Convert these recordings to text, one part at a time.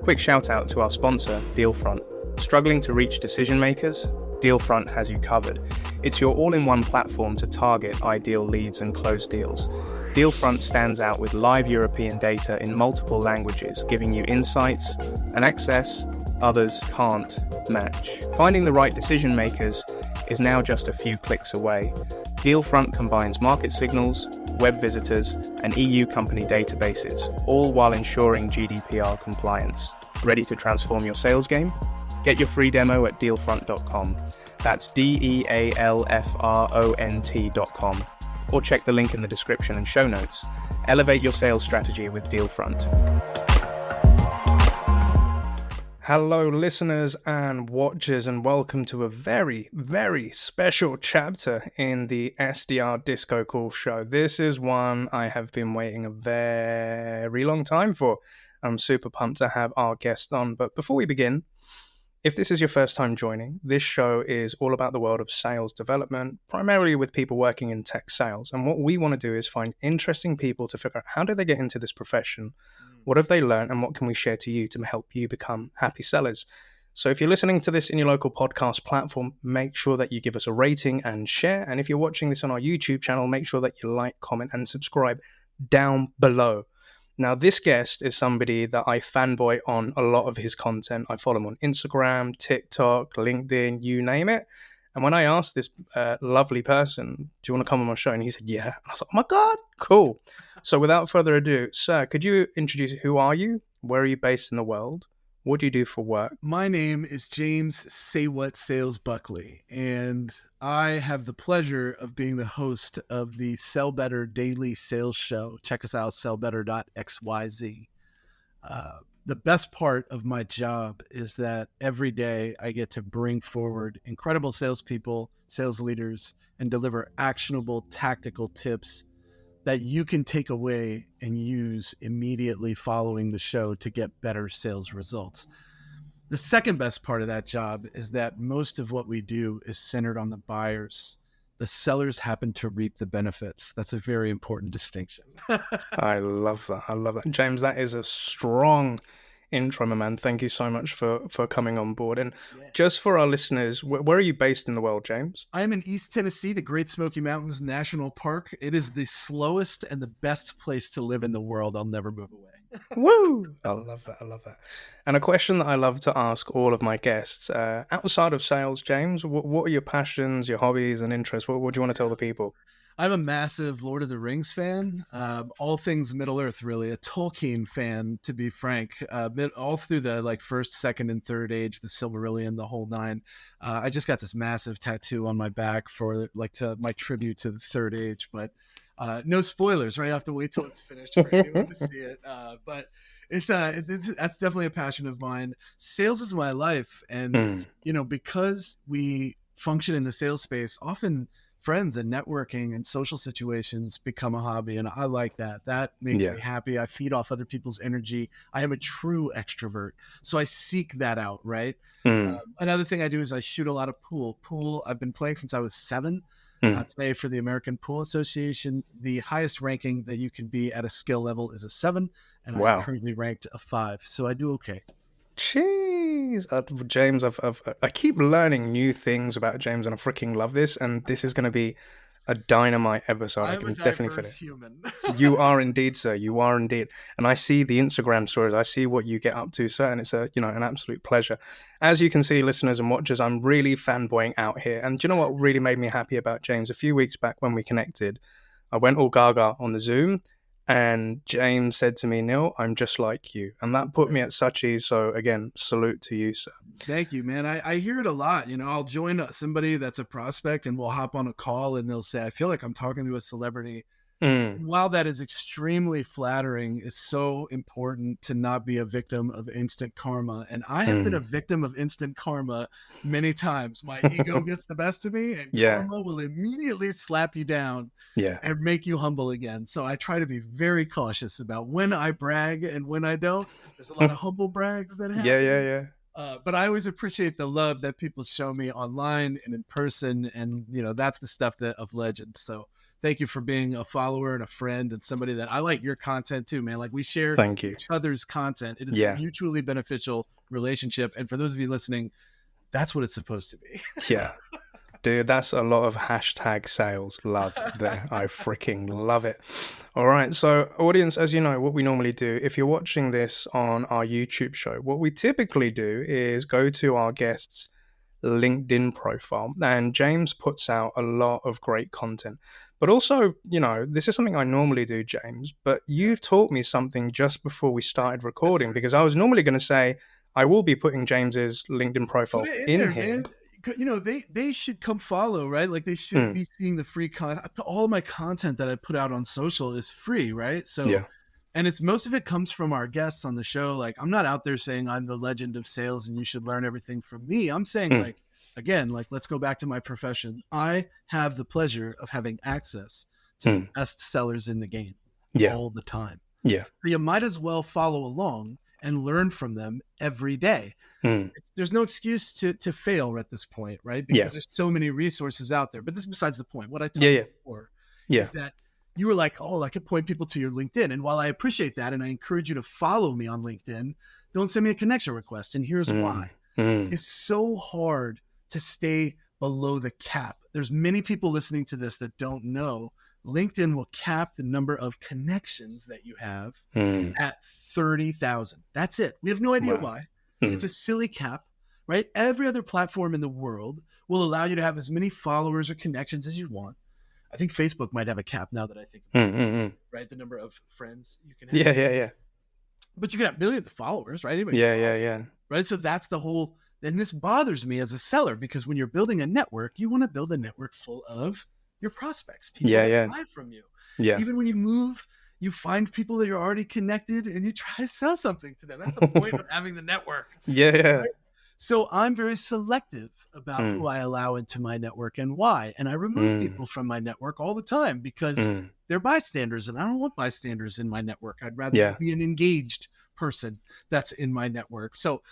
Quick shout out to our sponsor, Dealfront. Struggling to reach decision makers? Dealfront has you covered. It's your all-in-one platform to target ideal leads and close deals. Dealfront stands out with live European data in multiple languages, giving you insights and access others can't match. Finding the right decision makers is now just a few clicks away. Dealfront combines market signals, web visitors, and EU company databases, all while ensuring GDPR compliance. Ready to transform your sales game? Get your free demo at dealfront.com. That's DEALFRONT.com. Or check the link in the description and show notes. Elevate your sales strategy with Dealfront. Hello, listeners and watchers, and welcome to a very, very special chapter in the SDR DiscoCall show. This is one I have been waiting a very long time for. I'm super pumped to have our guest on. But before we begin, if this is your first time joining, this show is all about the world of sales development, primarily with people working in tech sales. And what we want to do is find interesting people to figure out how did they get into this profession, what have they learned, and what can we share to you to help you become happy sellers. So if you're listening to this in your local podcast platform, make sure that you give us a rating and share. And if you're watching this on our YouTube channel, make sure that you like, comment, and subscribe down below. Now, this guest is somebody that I fanboy on a lot of his content. I follow him on Instagram, TikTok, LinkedIn, you name it. And when I asked this lovely person, do you want to come on my show? And he said, yeah. And I was like, oh my God, cool. So without further ado, sir, could you introduce who are you? Where are you based in the world? What do you do for work? My name is James Saywhatsales Buckley, and I have the pleasure of being the host of the Sell Better Daily Sales Show. Check us out, sellbetter.xyz. The best part of my job is that every day I get to bring forward incredible salespeople, sales leaders, and deliver actionable tactical tips that you can take away and use immediately following the show to get better sales results. The second best part of that job is that most of what we do is centered on the buyers. The sellers happen to reap the benefits. That's a very important distinction. I love that. I love that. James, that is a strong intro, my man. Thank you so much for coming on board. And just for our listeners, where are you based in the world, James? I am in East Tennessee, the Great Smoky Mountains National Park. It is the slowest and the best place to live in the world. I'll never move away. Woo! I love that. I love that. And a question that I love to ask all of my guests, outside of sales, James, what are your passions, your hobbies and interests? What do you want to tell the people? I'm a massive Lord of the Rings fan, all things Middle Earth, really, a Tolkien fan, to be frank, all through the first, second, and third age, the Silmarillion, the whole nine. I just got this massive tattoo on my back for my tribute to the third age, but no spoilers, right? I have to wait till it's finished for anyone to see it. But that's definitely a passion of mine. Sales is my life. And, because we function in the sales space, often friends and networking and social situations become a hobby. And I like that. That makes me happy. I feed off other people's energy. I am a true extrovert. So I seek that out, right? Another thing I do is I shoot a lot of pool. I've been playing since I was 7. I play for the American Pool Association. The highest ranking that you can be at a skill level is a 7. And I'm currently ranked a 5. So I do okay. Jeez, James, I keep learning new things about James, and I freaking love this. And this is going to be a dynamite episode. I can definitely feel it. Human. You are indeed, sir. You are indeed. And I see the Instagram stories. I see what you get up to, sir. And it's an absolute pleasure. As you can see, listeners and watchers, I'm really fanboying out here. And do you know what really made me happy about James? A few weeks back when we connected, I went all gaga on the Zoom. And James said to me, Neil, I'm just like you. And that put me at such ease. So again, salute to you, sir. Thank you, man. I hear it a lot. I'll join somebody that's a prospect and we'll hop on a call and they'll say, I feel like I'm talking to a celebrity. While that is extremely flattering, it's so important to not be a victim of instant karma. And I have been a victim of instant karma many times. My ego gets the best of me and karma will immediately slap you down and make you humble again. So I try to be very cautious about when I brag and when I don't. There's a lot of humble brags that happen. But I always appreciate the love that people show me online and in person. And, that's the stuff of legend. So thank you for being a follower and a friend and somebody that I like your content too, man. Like we share Thank you. each other's content. It is a Yeah. mutually beneficial relationship. And for those of you listening, that's what it's supposed to be. Yeah. Dude, that's a lot of hashtag sales love there. I freaking love it. All right. So, audience, as you know, what we normally do, if you're watching this on our YouTube show, what we typically do is go to our guests' LinkedIn profile. And James puts out a lot of great content. But also, this is something I normally do, James, but you taught me something just before we started recording, because I was normally going to say, I will be putting James's LinkedIn Put profile it in in there, here. man. They should come follow, right? Like they should be seeing the free content. All of my content that I put out on social is free, right? So, Yeah. and it's most of it comes from our guests on the show. Like I'm not out there saying I'm the legend of sales and you should learn everything from me. I'm saying like, again, like let's go back to my profession. I have the pleasure of having access to the best sellers in the game all the time. Yeah. So you might as well follow along and learn from them every day. There's no excuse to fail at this point, right? Because there's so many resources out there. But this is besides the point. What I told you before is that you were like, oh, I could point people to your LinkedIn. And while I appreciate that, and I encourage you to follow me on LinkedIn, don't send me a connection request. And here's why. It's so hard to stay below the cap. There's many people listening to this that don't know LinkedIn will cap the number of connections that you have at 30,000. That's it. We have no idea why. It's a silly cap, right? Every other platform in the world will allow you to have as many followers or connections as you want. I think Facebook might have a cap now that I think about it, right? The number of friends you can have. Yeah. But you can have millions of followers, right? Anybody Yeah. Right? So that's the whole, and this bothers me as a seller because when you're building a network, you want to build a network full of your prospects, people that buy from you. Yeah. Even when you move, you find people that you're already connected and you try to sell something to them. That's the point of having the network. Yeah. Right? So I'm very selective about who I allow into my network and why. And I remove people from my network all the time because they're bystanders and I don't want bystanders in my network. I'd rather be an engaged person that's in my network. So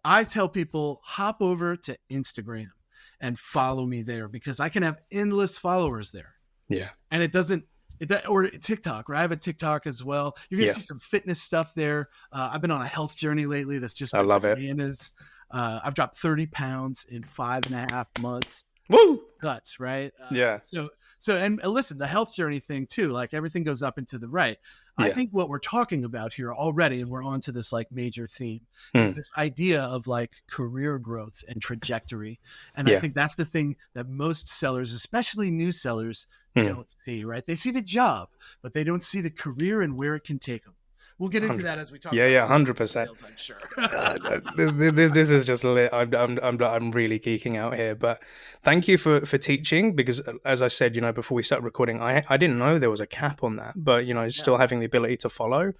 I tell people hop over to Instagram and follow me there because I can have endless followers there. Yeah. And it doesn't, or TikTok, right? I have a TikTok as well. You're going to see some fitness stuff there. I've been on a health journey lately. That's just, I love it. I've dropped 30 pounds in 5.5 months. Woo! Guts, right? And listen, the health journey thing too, like everything goes up and to the right. I think what we're talking about here already, and we're on to this like major theme, is this idea of like career growth and trajectory. And I think that's the thing that most sellers, especially new sellers, don't see, right? They see the job, but they don't see the career and where it can take them. We'll get into that as we talk. 100%. I'm sure. This is just lit. I'm really geeking out here. But thank you for teaching because, as I said, before we start recording, I didn't know there was a cap on that. But still having the ability to follow,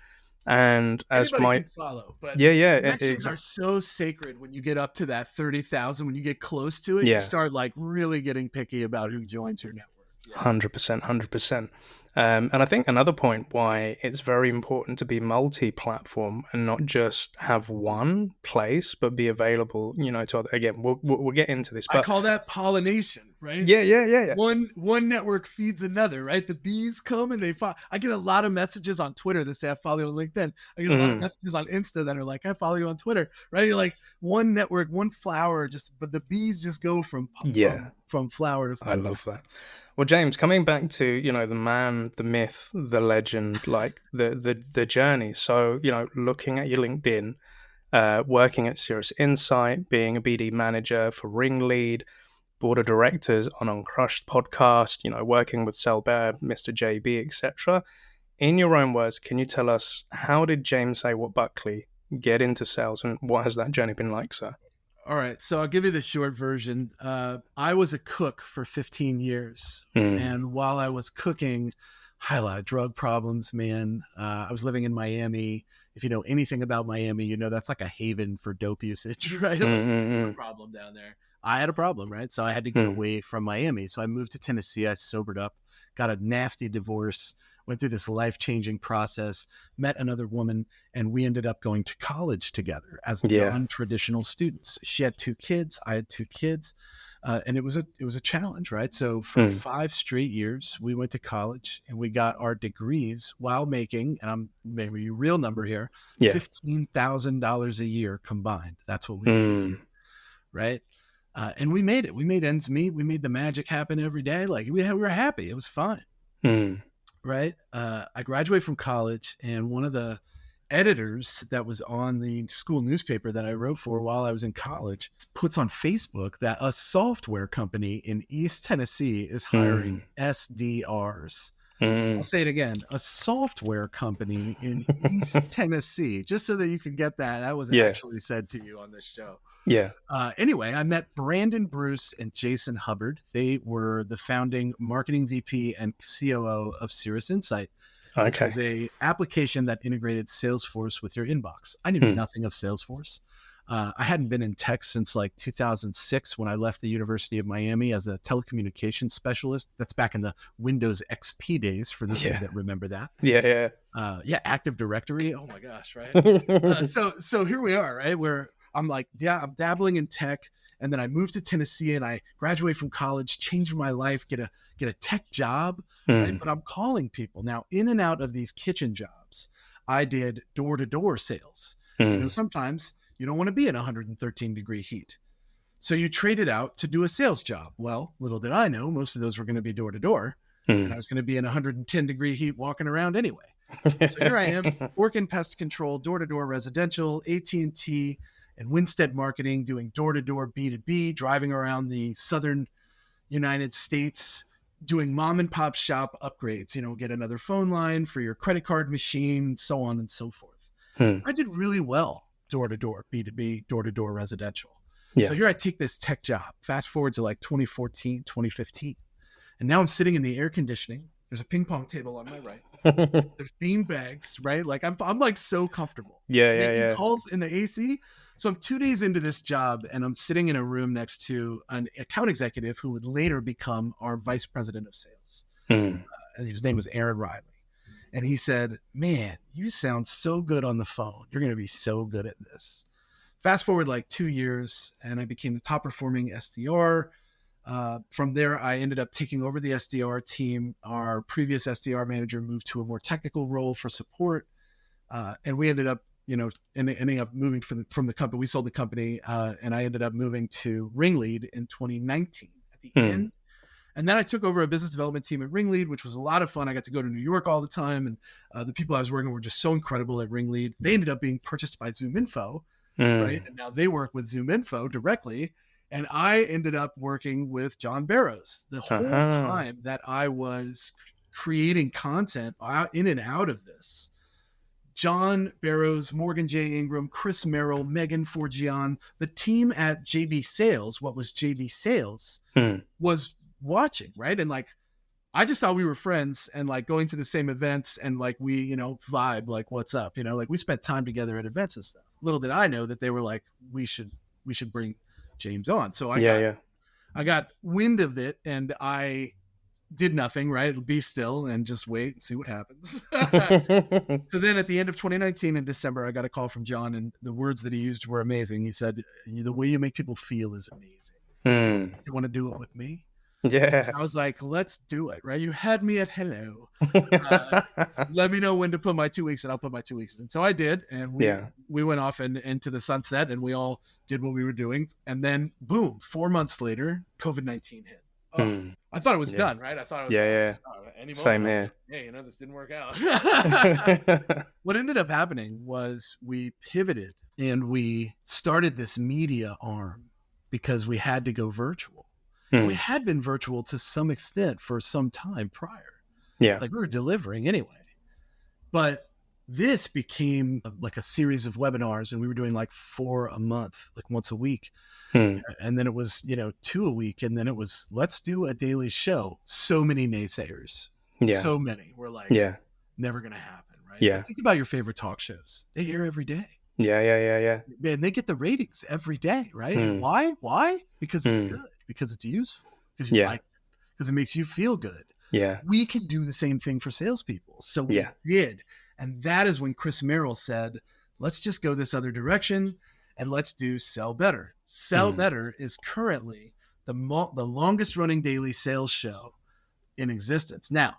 and as anybody can follow, but connections are so sacred when you get up to that 30,000. When you get close to it, you start like really getting picky about who joins your network. 100%. And I think another point why it's very important to be multi-platform and not just have one place, but be available, to other. Again, we'll get into this. But I call that pollination, right? Yeah. One network feeds another, right? The bees come and they follow. I get a lot of messages on Twitter that say I follow you on LinkedIn. I get a lot of messages on Insta that are like, I follow you on Twitter, right? You're like one network, one flower, but the bees just go from flower to flower. I love that. Well, James, coming back to, the man, the myth, the legend, like the journey. So, looking at your LinkedIn, working at Serious Insight, being a BD manager for Ringlead, board of directors on Uncrushed podcast, working with Sell Bear, Mr. JB, etc. In your own words, can you tell us how did James Buckley get into sales and what has that journey been like, sir? All right. So I'll give you the short version. I was a cook for 15 years. And while I was cooking, I had a lot of drug problems, man. I was living in Miami. If you know anything about Miami, that's like a haven for dope usage, right? No problem down there. I had a problem, right? So I had to get away from Miami. So I moved to Tennessee. I sobered up, got a nasty divorce, went through this life-changing process, met another woman, and we ended up going to college together as non-traditional students. She had 2 kids. I had 2 kids. And it was a challenge, right? So for 5 straight years, we went to college and we got our degrees while making, and I'm maybe a real number here, Yeah. $15,000 a year combined. That's what we made, right? And we made it. We made ends meet. We made the magic happen every day. Like we were happy. It was fun, right? I graduated from college, and one of the editors that was on the school newspaper that I wrote for while I was in college puts on Facebook that a software company in East Tennessee is hiring SDRs. I'll say it again, a software company in East Tennessee, just so that you can get that. That was actually said to you on this show. Yeah. Anyway, I met Brandon Bruce and Jason Hubbard. They were the founding marketing VP and COO of Cirrus Insight. Which was a application that integrated Salesforce with your inbox. I knew nothing of Salesforce. I hadn't been in tech since like 2006 when I left the University of Miami as a telecommunications specialist. That's back in the Windows XP days for those of you that remember that. Yeah, Active Directory. Oh my gosh, right? So here we are, right? Where I'm like, I'm dabbling in tech. And then I moved to Tennessee and I graduated from college, changed my life, get a tech job, right? But I'm calling people. Now, in and out of these kitchen jobs, I did door-to-door sales. Sometimes you don't want to be in 113 degree heat. So you trade it out to do a sales job. Well, little did I know, most of those were going to be door-to-door. And I was going to be in 110 degree heat walking around anyway. So here I am, working pest control, door-to-door residential, AT&T, and Winstead Marketing, doing door-to-door B2B, driving around the southern United States, doing mom and pop shop upgrades, get another phone line for your credit card machine, so on and so forth. I did really well door-to-door B2B, door-to-door residential. So here I take this tech job, fast forward to like 2014, 2015. And now I'm sitting in the air conditioning. There's a ping pong table on my right. There's bean bags, right? Like I'm like so comfortable. Making calls in the AC. So I'm 2 days into this job and I'm sitting in a room next to an account executive who would later become our vice president of sales. And his name was Aaron Riley. And he said, man, you sound so good on the phone. You're going to be so good at this. Fast forward like 2 years and I became the top performing SDR. From there, I ended up taking over the SDR team. Our previous SDR manager moved to a more technical role for support. And we ended up ending up moving from the company. We sold the company, and I ended up moving to Ringlead in 2019 at the end. And then I took over a business development team at Ringlead, which was a lot of fun. I got to go to New York all the time, and the people I was working with were just so incredible at Ringlead. They ended up being purchased by ZoomInfo, right? And now they work with ZoomInfo directly. And I ended up working with John Barrows the whole time that I was creating content in and out of this. John Barrows, Morgan J. Ingram, Chris Merrill, Megan Forgian, the team at JB Sales, what was JB Sales, was watching, right? And like, I just thought we were friends and like going to the same events and like we, vibe, like what's up, like we spent time together at events and stuff. Little did I know that they were like, we should bring James on. So I got wind of it and I did nothing, right? Be still and just wait and see what happens. So then at the end of 2019 in December, I got a call from John and the words that he used were amazing. He said, the way you make people feel is amazing. You want to do it with me? Yeah. I was like, let's do it, right? You had me at hello. Let me know when to put my 2 weeks and I'll put my 2 weeks in. So I did. And we went off into the sunset and we all did what we were doing. And then boom, 4 months later, COVID-19 hit. I thought it was done, right? I thought it was same here. Hey, this didn't work out. What ended up happening was we pivoted and we started this media arm because we had to go virtual. We had been virtual to some extent for some time prior. Like we were delivering anyway. But this became like a series of webinars and we were doing like 4 a month, like once a week. And then it was, 2 a week. And then it was, let's do a daily show. So many naysayers. So many. We're like, never going to happen, right? But think about your favorite talk shows. They air every day. Yeah. Man, they get the ratings every day, right? And why? Why? Because it's good. Because it's useful. Because you like it. Because it makes you feel good. We can do the same thing for salespeople. So we did. And that is when Chris Merrill said, let's just go this other direction and let's do Sell Better. Sell Better is currently the longest running daily sales show in existence. Now,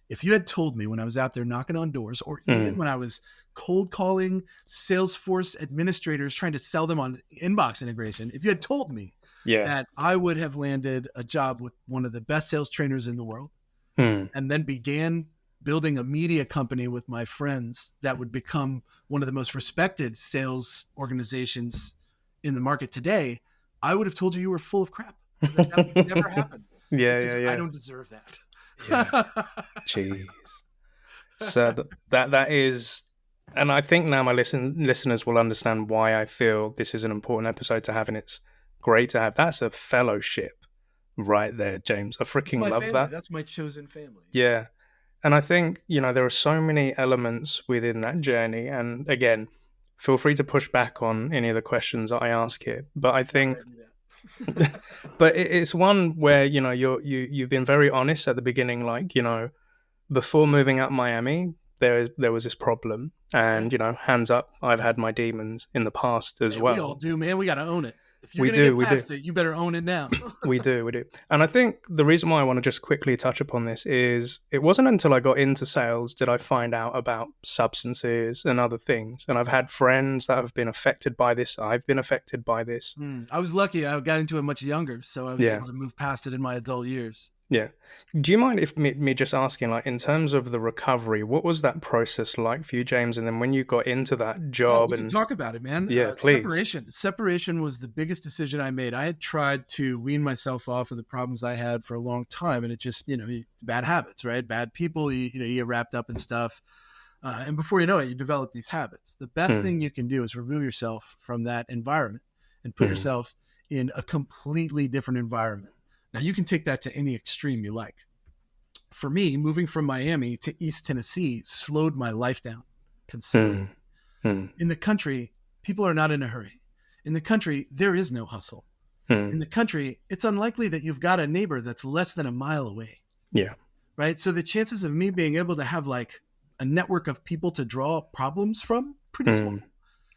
if you had told me when I was out there knocking on doors, or even when I was cold calling Salesforce administrators trying to sell them on inbox integration, if you had told me that I would have landed a job with one of the best sales trainers in the world, and then began building a media company with my friends that would become one of the most respected sales organizations in the market today, I would have told you were full of crap. That would never happen. Because I don't deserve that. Yeah. Jeez. So that is, and I think now my listeners will understand why I feel this is an important episode to have, and it's great to have. That's a fellowship right there, James. I freaking love family. that. That's my chosen family. Yeah. And I think, there are so many elements within that journey. And again, feel free to push back on any of the questions that I ask here. But I think, but it's one where, you've been very honest at the beginning, like, before moving out Miami, there was this problem. And, hands up, I've had my demons in the past as well. We all do, man. We got to own it. If you're going to get past it, you better own it now. We do. And I think the reason why I want to just quickly touch upon this is it wasn't until I got into sales did I find out about substances and other things. And I've had friends that have been affected by this. I've been affected by this. I was lucky. I got into it much younger, so I was able to move past it in my adult years. Yeah. Do you mind if me just asking, like, in terms of the recovery, what was that process like for you, James? And then when you got into that job, we can talk about it, man. Yeah, please. Separation was the biggest decision I made. I had tried to wean myself off of the problems I had for a long time, and it just, bad habits, right? Bad people, you get wrapped up in stuff, and before you know it, you develop these habits. The best thing you can do is remove yourself from that environment and put yourself in a completely different environment. Now, you can take that to any extreme you like. For me, moving from Miami to East Tennessee slowed my life down considerably. In the country, people are not in a hurry. In the country, there is no hustle. In the country, it's unlikely that you've got a neighbor that's less than a mile away. Yeah. Right? So the chances of me being able to have like a network of people to draw problems from, pretty small.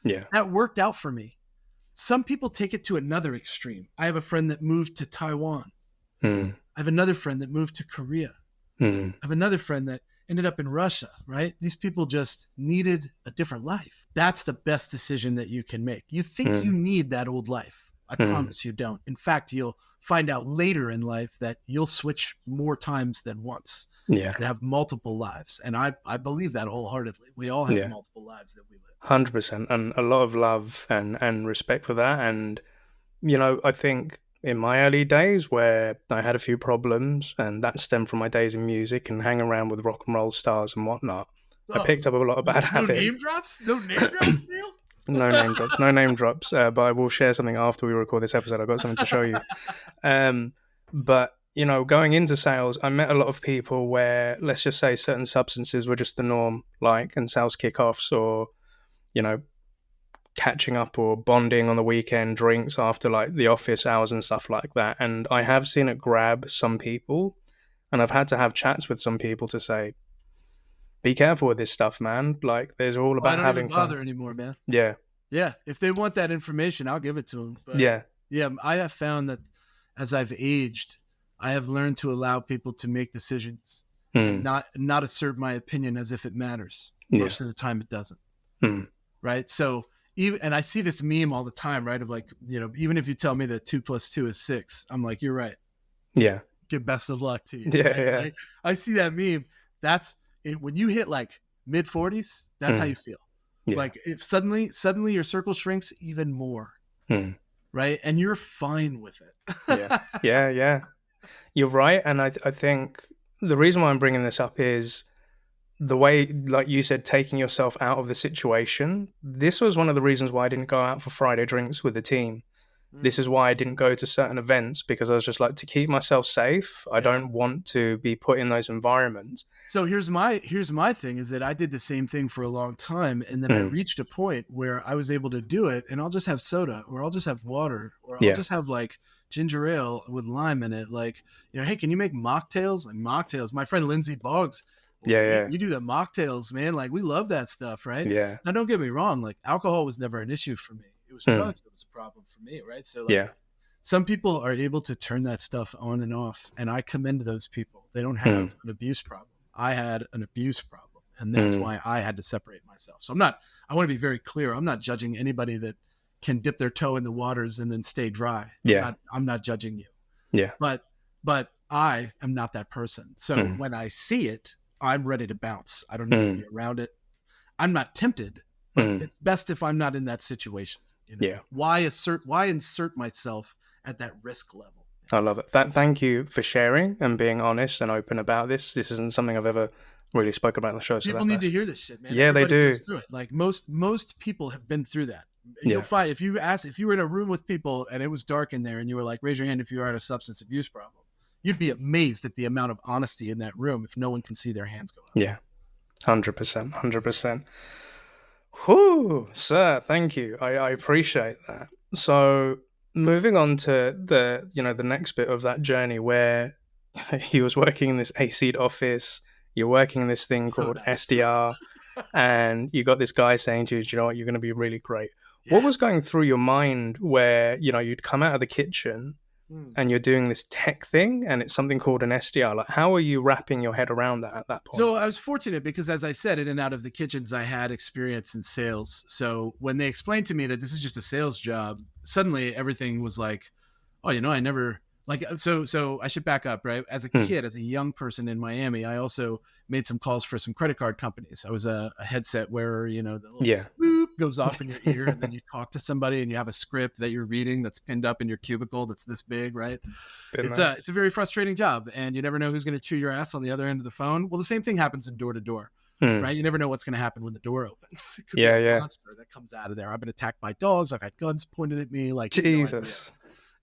Yeah. That worked out for me. Some people take it to another extreme. I have a friend that moved to Taiwan. I have another friend that moved to Korea. I have another friend that ended up in Russia, right? These people just needed a different life. That's the best decision that you can make. You think you need that old life. I promise you don't. In fact, you'll find out later in life that you'll switch more times than once. Yeah. And have multiple lives. And I believe that wholeheartedly. We all have multiple lives that we live. 100%. And a lot of love and respect for that. And, I think in my early days where I had a few problems, and that stemmed from my days in music and hanging around with rock and roll stars and whatnot, I picked up a lot of bad habits. No name drops? No name drops, Neil? No name drops. No name drops. But I will share something after we record this episode. I've got something to show you. But, going into sales, I met a lot of people where, let's just say, certain substances were just the norm, like in sales kickoffs or, catching up or bonding on the weekend, drinks after like the office hours and stuff like that. And I have seen it grab some people, and I've had to have chats with some people to say, be careful with this stuff, man. Like, there's all about having fun. I don't bother anymore, man. Yeah. Yeah. If they want that information, I'll give it to them. But yeah. I have found that as I've aged, I have learned to allow people to make decisions and not assert my opinion as if it matters. Most of the time it doesn't. Right. So and I see this meme all the time, right? Of like, even if you tell me that 2 + 2 is 6, I'm like, you're right. Yeah. Give best of luck to you. Yeah. Right? Yeah. Like, I see that meme. That's it. When you hit like mid 40s, that's how you feel. Yeah. Like if suddenly your circle shrinks even more. Right. And you're fine with it. Yeah. You're right. And I think the reason why I'm bringing this up is the way, like you said, taking yourself out of the situation. This was one of the reasons why I didn't go out for Friday drinks with the team. This is why I didn't go to certain events, because I was just like, to keep myself safe, I don't want to be put in those environments. So here's my thing is that I did the same thing for a long time. And then I reached a point where I was able to do it, and I'll just have soda, or I'll just have water, or I'll just have like ginger ale with lime in it. Like, hey, can you make mocktails? Like mocktails. My friend Lindsay Boggs, you do the mocktails, man. Like, we love that stuff, right? Yeah. Now, don't get me wrong. Like, alcohol was never an issue for me. It was drugs that was a problem for me, right? So, like, Some people are able to turn that stuff on and off, and I commend those people. They don't Mm. have an abuse problem. I had an abuse problem, and that's why I had to separate myself. So I want to be very clear. I'm not judging anybody that can dip their toe in the waters and then stay dry. Yeah. I'm not judging you. Yeah. But I am not that person. So when I see it, I'm ready to bounce. I don't need to be around it. I'm not tempted, but it's best if I'm not in that situation. You know? Yeah. Why insert myself at that risk level? I love it. Thank you for sharing and being honest and open about this. This isn't something I've ever really spoken about on the show. So People need to hear this shit, man. Yeah, Everybody they do. goes through it. Like most people have been through that. Yeah. You'll find if you were in a room with people and it was dark in there and you were like, raise your hand if you had a substance abuse problem. You'd be amazed at the amount of honesty in that room if no one can see their hands go up. Yeah. 100%. 100%. Whew, sir, thank you. I appreciate that. So moving on to the next bit of that journey where he was working in this AC'd office, you're working in this thing So called nice. SDR, and you got this guy saying to you, you know what, you're going to be really great. Yeah. What was going through your mind where, you'd come out of the kitchen and you're doing this tech thing and it's something called an SDR? Like, how are you wrapping your head around that at that point? So I was fortunate because, as I said, in and out of the kitchens, I had experience in sales. So when they explained to me that this is just a sales job, suddenly everything was like, oh, I never like, so I should back up, right? As a kid, as a young person in Miami, I also made some calls for some credit card companies. I was a headset wearer, the little boop goes off in your ear and then you talk to somebody and you have a script that you're reading that's pinned up in your cubicle that's this big, right? It's a very frustrating job and you never know who's going to chew your ass on the other end of the phone. Well, the same thing happens in door to door, right? You never know what's going to happen when the door opens. It could be a monster that comes out of there. I've been attacked by dogs. I've had guns pointed at me. Like, Jesus.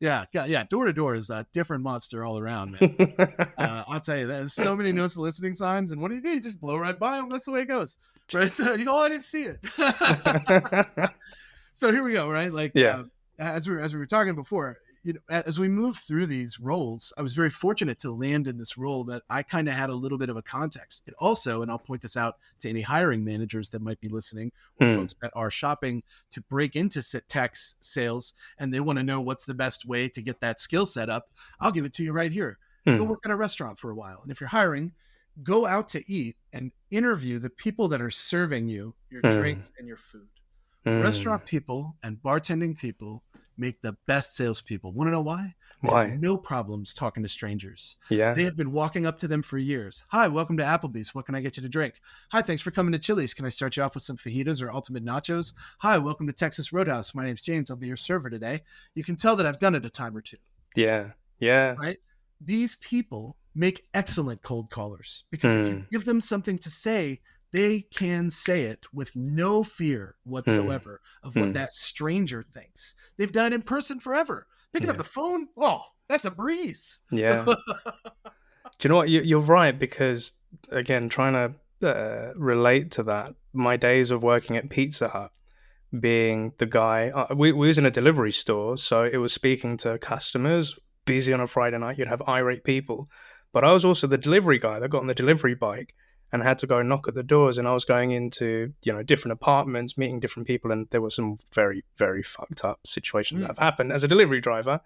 Yeah. Door to door is a different monster all around, man. I'll tell you, there's so many no soliciting signs, and what do? You just blow right by them. That's the way it goes, right? So I didn't see it. So here we go, right? Like, as we were talking before, as we move through these roles, I was very fortunate to land in this role that I kind of had a little bit of a context. It also, and I'll point this out to any hiring managers that might be listening or folks that are shopping to break into tech sales and they want to know what's the best way to get that skill set up. I'll give it to you right here. Go work at a restaurant for a while. And if you're hiring, go out to eat and interview the people that are serving you your drinks and your food. Restaurant people and bartending people make the best salespeople. Want to know why? Why? They have no problems talking to strangers. Yeah. They have been walking up to them for years. Hi, welcome to Applebee's. What can I get you to drink? Hi, thanks for coming to Chili's. Can I start you off with some fajitas or ultimate nachos? Hi, welcome to Texas Roadhouse. My name's James. I'll be your server today. You can tell that I've done it a time or two. Yeah. Yeah. Right? These people make excellent cold callers because if you give them something to say, they can say it with no fear whatsoever of what that stranger thinks. They've done it in person forever. Picking up the phone, that's a breeze. Yeah. Do you know what? You're right, because, again, trying to relate to that, my days of working at Pizza Hut, being the guy, we was in a delivery store, so it was speaking to customers, busy on a Friday night, you'd have irate people. But I was also the delivery guy that got on the delivery bike and had to go and knock at the doors, and I was going into, different apartments, meeting different people, and there were some very, very fucked up situations that have happened as a delivery driver.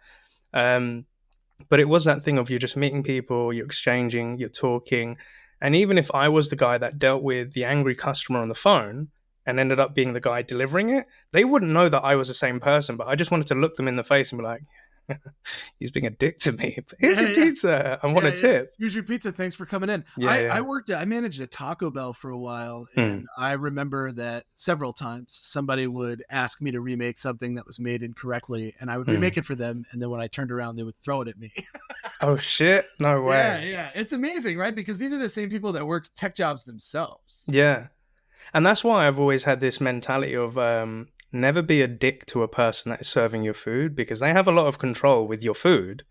But it was that thing of you're just meeting people, you're exchanging, you're talking. And even if I was the guy that dealt with the angry customer on the phone and ended up being the guy delivering it, they wouldn't know that I was the same person, but I just wanted to look them in the face and be like, he's being a dick to me. Here's your pizza. I want a tip. Here's your pizza. Thanks for coming in. I managed a Taco Bell for a while, and I remember that several times somebody would ask me to remake something that was made incorrectly, and I would remake it for them, and then when I turned around, they would throw it at me. Oh shit! No way. Yeah. It's amazing, right? Because these are the same people that worked tech jobs themselves. Yeah, and that's why I've always had this mentality of never be a dick to a person that is serving your food, because they have a lot of control with your food.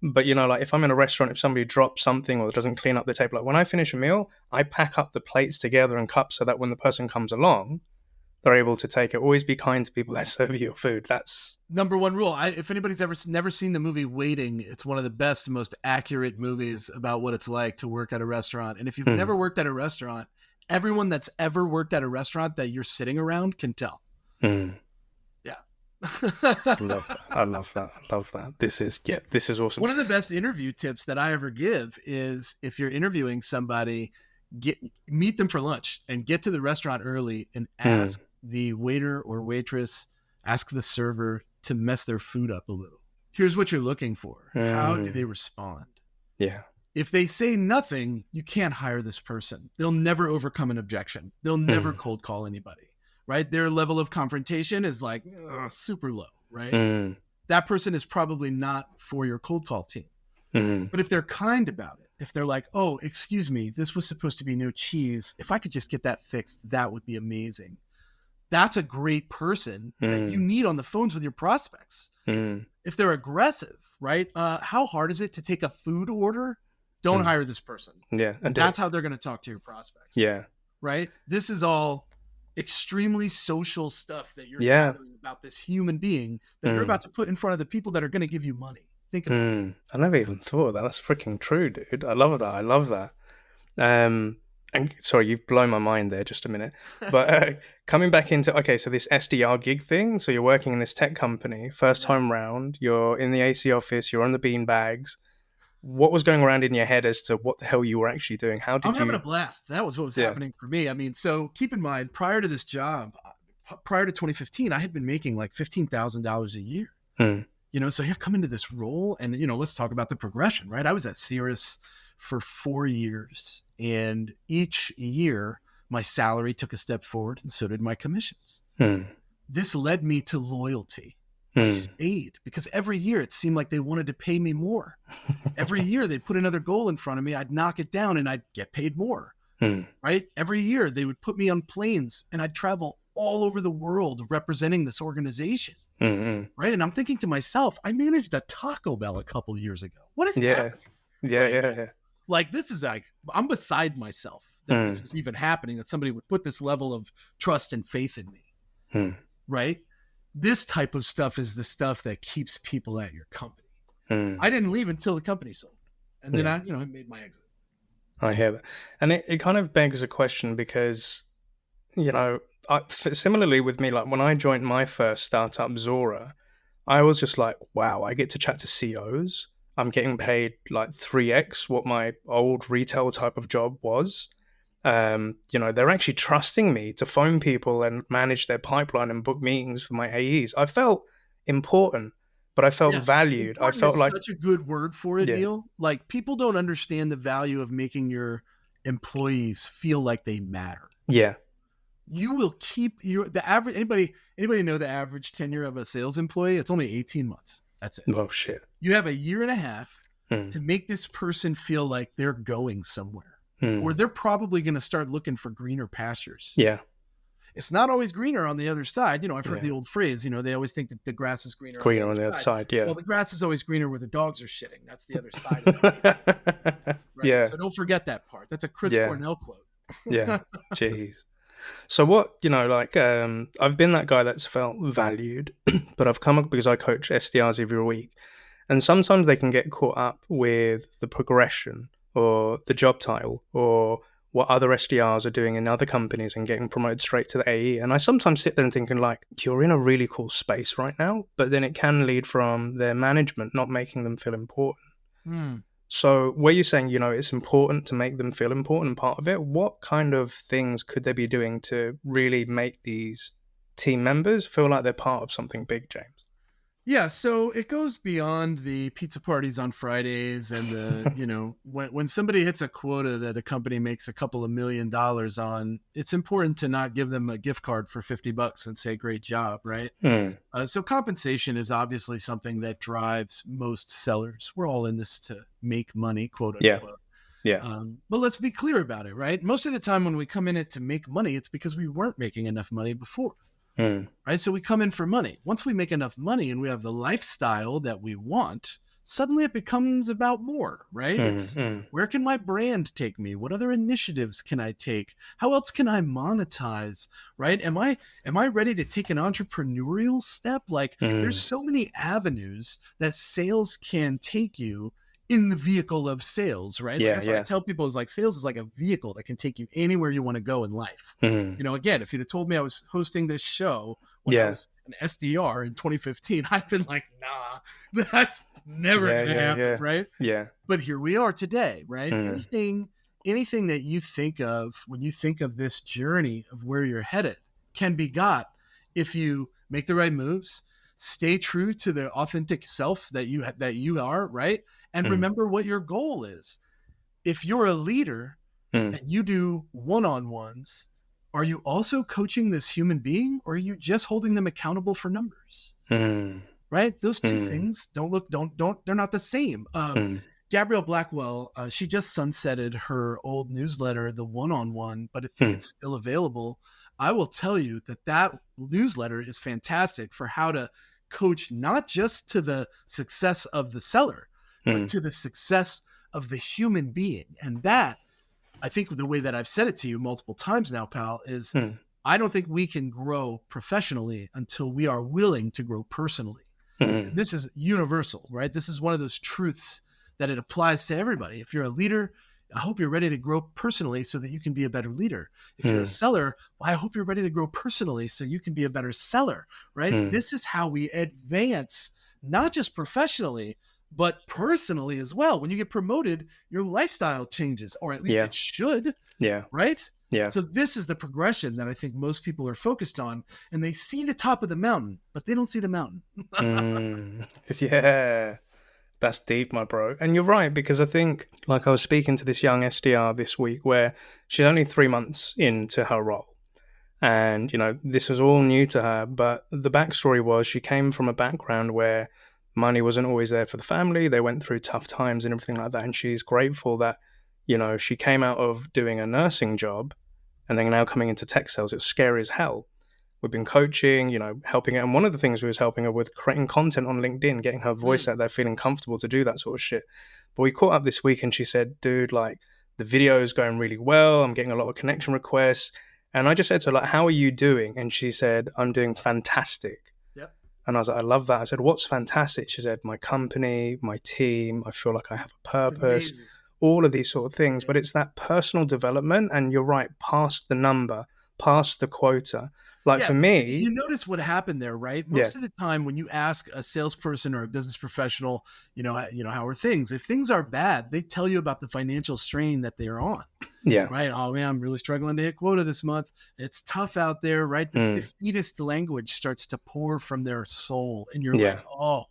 But, like if I'm in a restaurant, if somebody drops something or doesn't clean up the table, like when I finish a meal, I pack up the plates together and cups so that when the person comes along, they're able to take it. Always be kind to people that serve you your food. That's number one rule. If anybody's never seen the movie Waiting, it's one of the best, most accurate movies about what it's like to work at a restaurant. And if you've never worked at a restaurant, everyone that's ever worked at a restaurant that you're sitting around can tell. Yeah. Love that. I love that. I love that. This is awesome. One of the best interview tips that I ever give is if you're interviewing somebody, meet them for lunch and get to the restaurant early and ask the waiter or waitress, ask the server to mess their food up a little. Here's what you're looking for. How do they respond? Yeah. If they say nothing, you can't hire this person. They'll never overcome an objection. They'll never cold call anybody, right? Their level of confrontation is like super low, right? That person is probably not for your cold call team. But if they're kind about it, if they're like, oh, excuse me, this was supposed to be no cheese. If I could just get that fixed, that would be amazing. That's a great person that you need on the phones with your prospects. If they're aggressive, right? How hard is it to take a food order? Don't hire this person. Yeah. And that's how they're going to talk to your prospects. Yeah. Right? This is all extremely social stuff that you're gathering about this human being that you're about to put in front of the people that are going to give you money. Think about it. I never even thought of that. That's freaking true, dude. I love that. I love that. And sorry, you've blown my mind there just a minute. But coming back into, okay, so this SDR gig thing. So you're working in this tech company, first time round, you're in the AC office, you're on the bean bags. What was going around in your head as to what the hell you were actually doing? How did I'm having a blast. That was what was happening for me. I mean, so keep in mind, prior to this job, prior to 2015, I had been making like $15,000 a year. You know, so you have come into this role and, you know, let's talk about the progression, right? I was at Cirrus for 4 years and each year my salary took a step forward and so did my commissions. This led me to loyalty. I stayed because every year it seemed like they wanted to pay me more. Every year they'd put another goal in front of me. I'd knock it down and I'd get paid more, right? Every year they would put me on planes and I'd travel all over the world representing this organization, right? And I'm thinking to myself, I managed a Taco Bell a couple years ago. What is happening? Yeah. Like, this is like, I'm beside myself that this is even happening, that somebody would put this level of trust and faith in me, right? This type of stuff is the stuff that keeps people at your company. I didn't leave until the company sold. And then I made my exit. I hear that. And it kind of begs a question because, you know, similarly with me, like when I joined my first startup, Zora, I was just like, wow, I get to chat to CEOs. I'm getting paid like 3x what my old retail type of job was. You know, they're actually trusting me to phone people and manage their pipeline and book meetings for my AEs. I felt important, but I felt valued. I felt like such a good word for it, Neil. Like, people don't understand the value of making your employees feel like they matter. Yeah. You will keep the average. Anybody know the average tenure of a sales employee? It's only 18 months. That's it. Oh shit. You have a year and a half to make this person feel like they're going somewhere. Or they're probably going to start looking for greener pastures. Yeah. It's not always greener on the other side. You know, I've heard the old phrase, you know, they always think that the grass is greener on the other side. Yeah. Well, the grass is always greener where the dogs are shitting. That's the other side of it. Right? Yeah. So don't forget that part. That's a Chris Cornell quote. Yeah. Jeez. So what, you know, like, I've been that guy that's felt valued, but I've come up because I coach SDRs every week. And sometimes they can get caught up with the progression or the job title or what other SDRs are doing in other companies and getting promoted straight to the AE. And I sometimes sit there and thinking like, you're in a really cool space right now, but then it can lead from their management not making them feel important. So where you're saying, you know, it's important to make them feel important, part of it, what kind of things could they be doing to really make these team members feel like they're part of something big, James? Yeah, so it goes beyond the pizza parties on Fridays and the, you know, when somebody hits a quota that a company makes a couple of $1 million on, it's important to not give them a gift card for $50 and say, great job, right? So compensation is obviously something that drives most sellers. We're all in this to make money, quote unquote. Yeah. But let's be clear about it, right? Most of the time when we come in it to make money, it's because we weren't making enough money before. Right. So we come in for money. Once we make enough money and we have the lifestyle that we want, suddenly it becomes about more, right? It's where can my brand take me? What other initiatives can I take? How else can I monetize? Right. Am I ready to take an entrepreneurial step? Like there's so many avenues that sales can take you in the vehicle of sales, right? That's what I tell people is like sales is like a vehicle that can take you anywhere you want to go in life. You know, again, if you'd have told me I was hosting this show when I Yeah. was an SDR in 2015, I've been like, nah, that's never Yeah. going to Yeah. happen, Yeah. right? Yeah. But here we are today, right? Mm. Anything that you think of when you think of this journey of where you're headed can be got if you make the right moves, stay true to the authentic self that you are, right? And Mm. remember what your goal is. If you're a leader Mm. and you do one-on-ones, are you also coaching this human being, or are you just holding them accountable for numbers? Mm. Right? Those two Mm. things they're not the same. Mm. Gabrielle Blackwell, she just sunsetted her old newsletter, The One-on-One, but I think Mm. it's still available. I will tell you that newsletter is fantastic for how to coach not just to the success of the seller, but Mm. to the success of the human being. And that, I think the way that I've said it to you multiple times now, pal, is Mm. I don't think we can grow professionally until we are willing to grow personally. Mm. This is universal, right? This is one of those truths that it applies to everybody. If you're a leader, I hope you're ready to grow personally so that you can be a better leader. If you're a Mm. seller, well, I hope you're ready to grow personally so you can be a better seller, right? Mm. This is how we advance, not just professionally, but personally as well. When you get promoted, your lifestyle changes, or at least Yeah. it should, Yeah. right? Yeah. So this is the progression that I think most people are focused on, and they see the top of the mountain, but they don't see the mountain. Mm. Yeah. That's deep, my bro. And you're right, because I think, like, I was speaking to this young SDR this week where she's only 3 months into her role. And, this was all new to her. But the backstory was she came from a background where money wasn't always there for the family. They went through tough times and everything like that. And she's grateful that, she came out of doing a nursing job and then now coming into tech sales. It was scary as hell. We've been coaching, helping her. And one of the things we was helping her with creating content on LinkedIn, getting her voice out there, feeling comfortable to do that sort of shit. But we caught up this week and she said, dude, like, the video is going really well. I'm getting a lot of connection requests. And I just said to her, like, how are you doing? And she said, I'm doing fantastic. Yep. And I was like, I love that. I said, what's fantastic? She said, my company, my team, I feel like I have a It's purpose, amazing. all of these sort of things. But it's that personal development. And you're right, past the number, past the quota. Like Yeah, for but see, me, you notice what happened there, right? yeah, Most of the time when you ask a salesperson or a business professional, how are things? If things are bad, they tell you about the financial strain that they're on, yeah, right? Oh man, I'm really struggling to hit quota this month. It's tough out there, right? This mm, defeatist language starts to pour from their soul, and you're yeah, like, oh,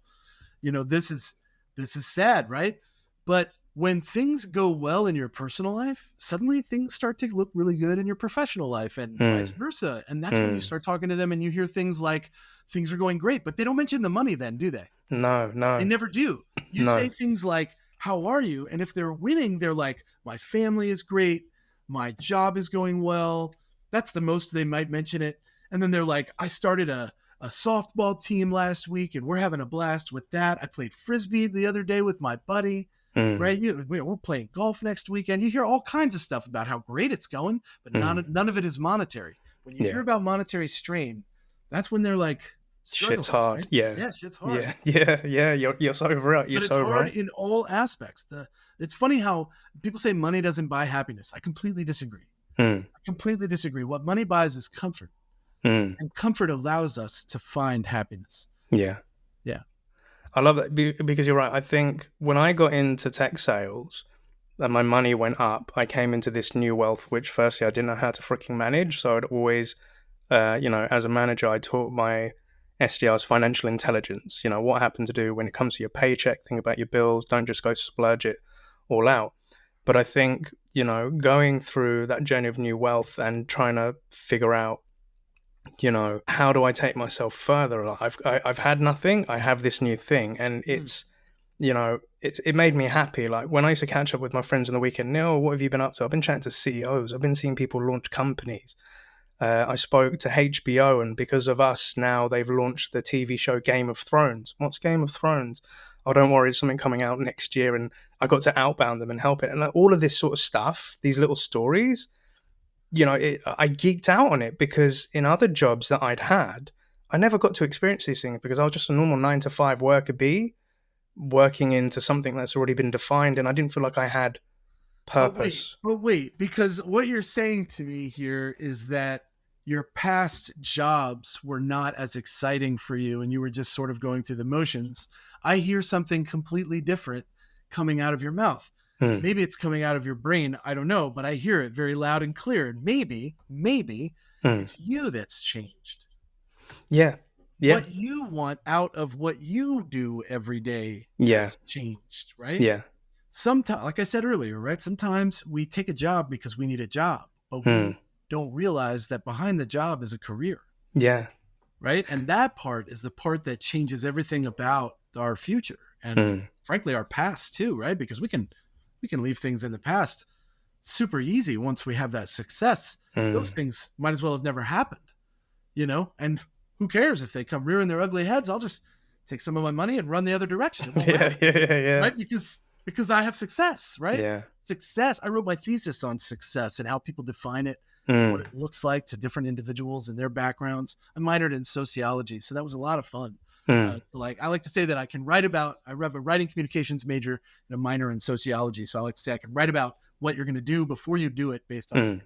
this is sad, right? But when things go well in your personal life, suddenly things start to look really good in your professional life, and vice mm, versa. And that's when you mm. start talking to them and you hear things like things are going great, but they don't mention the money then, do they? No, They no, never do. You say no, things like, how are you? And if they're winning, they're like, my family is great. My job is going well. That's the most they might mention it. And then they're like, I started a softball team last week and we're having a blast with that. I played Frisbee the other day with my buddy, mm, right? We're playing golf next weekend. You hear all kinds of stuff about how great it's going, but mm, none of it is monetary. When you hear yeah. about monetary strain, that's when they're like Shit's struggling, hard. right? Yeah, Yeah, shit's hard. yeah, yeah, yeah. You're so right. You're But it's so hard right. in all aspects. It's funny how people say money doesn't buy happiness. I completely disagree. Mm, I completely disagree. What money buys is comfort, mm, and comfort allows us to find happiness. yeah. Yeah. I love that because you're right. I think when I got into tech sales and my money went up, I came into this new wealth, which firstly I didn't know how to freaking manage. So I'd always, as a manager, I taught my SDRs financial intelligence. What happened to do when it comes to your paycheck, think about your bills, don't just go splurge it all out. But I think, going through that journey of new wealth and trying to figure out, how do I take myself further? I've had nothing. I have this new thing, and it made me happy. Like when I used to catch up with my friends on the weekend, Neil, what have you been up to? I've been chatting to CEOs. I've been seeing people launch companies. I spoke to HBO, and because of us, now they've launched the TV show Game of Thrones. What's Game of Thrones? Oh, don't worry, it's something coming out next year. And I got to outbound them and help it. And like, all of this sort of stuff, these little stories, I geeked out on it because in other jobs that I'd had, I never got to experience these things because I was just a normal 9 to 5 worker bee working into something that's already been defined, and I didn't feel like I had But wait, purpose. because what you're saying to me here is that your past jobs were not as exciting for you and you were just sort of going through the motions, I hear something completely different coming out of your mouth. Mm. Maybe it's coming out of your brain. I don't know, but I hear it very loud and clear. And maybe Mm. it's you that's changed. Yeah. Yeah. What you want out of what you do every day Yeah. has changed, right? Yeah. Sometimes, like I said earlier, right? Sometimes we take a job because we need a job, but Mm. we don't realize that behind the job is a career, Yeah. right? And that part is the part that changes everything about our future and Mm. frankly our past too, right? Because we can leave things in the past super easy once we have that success. Those Mm. things might as well have never happened, and who cares if they come rearing their ugly heads? I'll just take some of my money and run the other direction. It won't Yeah. matter, Yeah. right? Because I have success, right? Yeah. Success. I wrote my thesis on success and how people define it, what Mm. it looks like to different individuals and their backgrounds. I minored in sociology, so that was a lot of fun. Mm. I like to say that I have a writing communications major and a minor in sociology. So I like to say I can write about what you're going to do before you do it based on.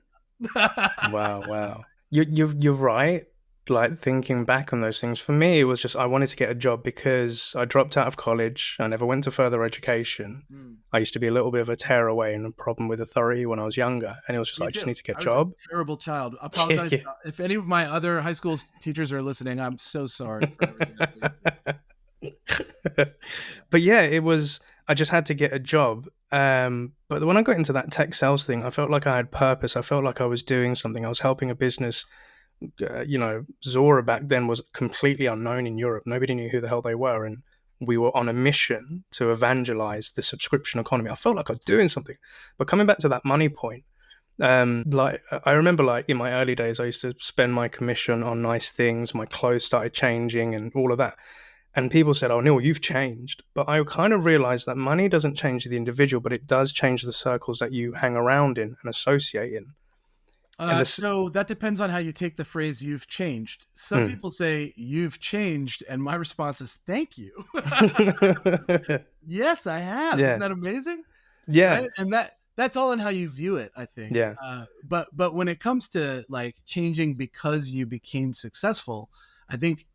Mm. Wow. You're right. Like thinking back on those things, for me, it was just I wanted to get a job because I dropped out of college. I never went to further education. Mm. I used to be a little bit of a tearaway and a problem with authority when I was younger, and it was just Me like, I just too. need to get a I was a job. terrible child. I Yeah, apologize. If any of my other high school teachers are listening, I'm so sorry for everything I did. But yeah, it was. I just had to get a job. But when I got into that tech sales thing, I felt like I had purpose. I felt like I was doing something. I was helping a business. Zora back then was completely unknown in Europe. Nobody knew who the hell they were, and we were on a mission to evangelize the subscription economy. I felt like I was doing something. But coming back to that money point, like I remember, like in my early days, I used to spend my commission on nice things. My clothes started changing, and all of that. And people said, "Oh, Neil, you've changed." But I kind of realized that money doesn't change the individual, but it does change the circles that you hang around in and associate in. And this, So that depends on how you take the phrase "you've changed." Some mm. people say "you've changed," and my response is "thank you." Yes, I have. Isn't Yeah, that amazing? yeah, Right? And that's all in how you view it, I think. yeah, But when it comes to like changing because you became successful, I think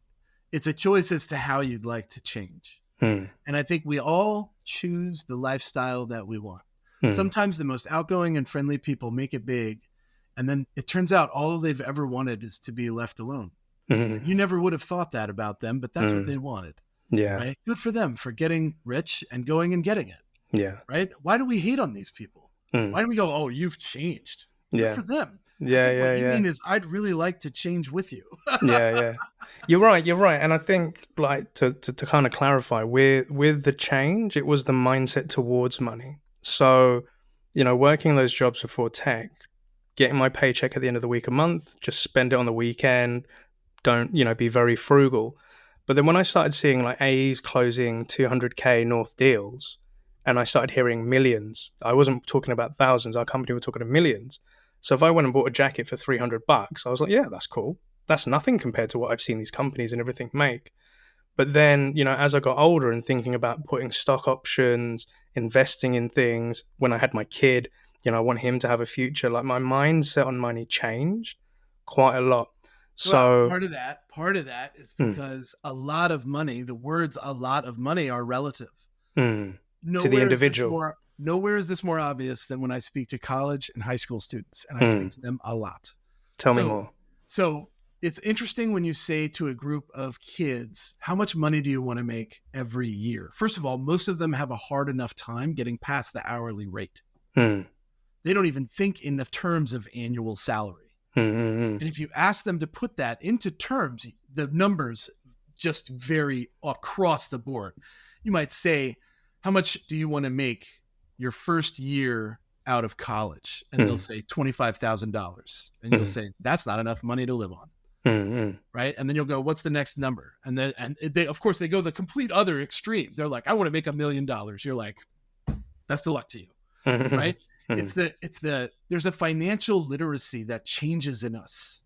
it's a choice as to how you'd like to change. mm. And I think we all choose the lifestyle that we want. Mm. Sometimes the most outgoing and friendly people make it big. And then it turns out all they've ever wanted is to be left alone. Mm. You never would have thought that about them, but that's what they wanted, Yeah, right? Good for them for getting rich and going and getting it, yeah, right? Why do we hate on these people? mm. Why do we go, oh, you've changed? Good Yeah, for them. I yeah, think what you yeah. mean is I'd really like to change with you. Yeah. You're right. And I think like to kind of clarify, with the change, it was the mindset towards money. So, working those jobs before tech, getting my paycheck at the end of the week a month, just spend it on the weekend, don't, be very frugal. But then when I started seeing like AEs closing 200K North deals and I started hearing millions, I wasn't talking about thousands, our company were talking to millions. So if I went and bought a jacket for $300, I was like, yeah, that's cool. That's nothing compared to what I've seen these companies and everything make. But then, as I got older and thinking about putting stock options, investing in things, when I had my kid, I want him to have a future. Like my mindset on money changed quite a lot. Well, So, part of that is mm, because a lot of money, the words "a lot of money" are relative. to the Nowhere is this individual. more nowhere is this more obvious than when I speak to college and high school students, and I speak Mm, to them a lot. tell me So, more. so it's interesting when you say to a group of kids, "How much money do you want to make every year?" First of all, most of them have a hard enough time getting past the hourly rate. Mm, They don't even think in the terms of annual salary. mm. And if you ask them to put that into terms, the numbers just vary across the board. You might say, how much do you want to make your first year out of college? And they'll say $25,000. And you'll say, that's not enough money to live on. Right. And then you'll go, what's the next number? And then, they, of course, they go the complete other extreme. They're like, I want to make $1 million. You're like, best of luck to you. Right. There's a financial literacy that changes in us,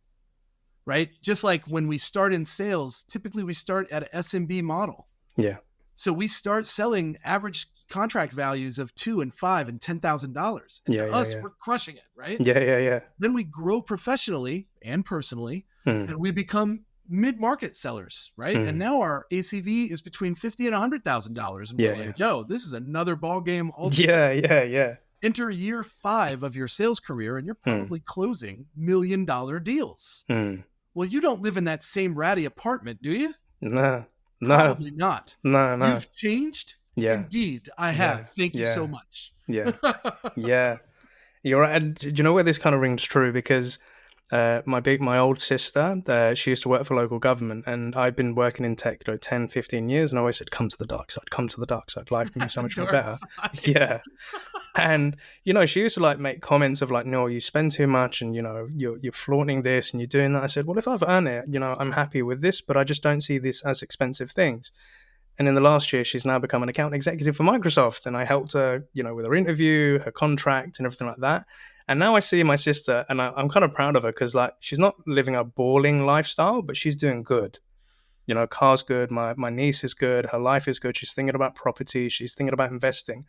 right? Just like when we start in sales, typically we start at an SMB model. Yeah. So we start selling average contract values of $2,000 and $5,000 and $10,000. And to us, we're crushing it, right? Yeah. Then we grow professionally and personally, and we become mid-market sellers, right? And now our ACV is between $50,000 and $100,000. And we're like, yo, this is another ball game altogether. Yeah. Enter year 5 of your sales career, and you're probably closing $1 million deals. Well, you don't live in that same ratty apartment, do you? No. Probably not. No. You've changed? Yeah. Indeed, I have. Thank you so much. Yeah. You're right. And do you know where this kind of rings true? Because my old sister, she used to work for local government, and I've been working in tech 10, 15 years, and I always said, come to the dark side. Life can be so much more better. Yeah. And, she used to like make comments of like, no, you spend too much and, you're flaunting this and you're doing that. I said, well, if I've earned it, I'm happy with this, but I just don't see this as expensive things. And in the last year, she's now become an account executive for Microsoft. And I helped her, with her interview, her contract and everything like that. And now I see my sister and I'm kind of proud of her because like, she's not living a balling lifestyle, but she's doing good. Car's good. My niece is good. Her life is good. She's thinking about property. She's thinking about investing.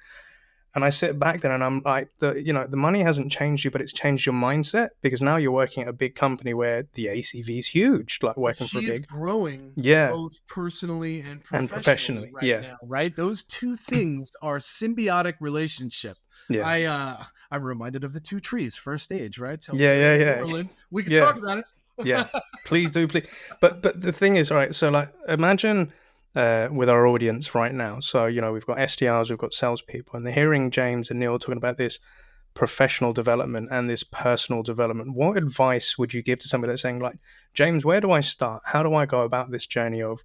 And I sit back there and I'm like, the money hasn't changed you, but it's changed your mindset because now you're working at a big company where the ACV is huge, like working for a big. She's growing both personally and professionally right now, right? Those two things are symbiotic relationship. Yeah. I'm reminded of the 2 trees, first stage, right? Yeah. We can talk about it. Yeah, please do, please. But the thing is, right, so like imagine with our audience right now. So, we've got SDRs, we've got salespeople, and they're hearing James and Neil talking about this professional development and this personal development. What advice would you give to somebody that's saying like, James, where do I start? How do I go about this journey of,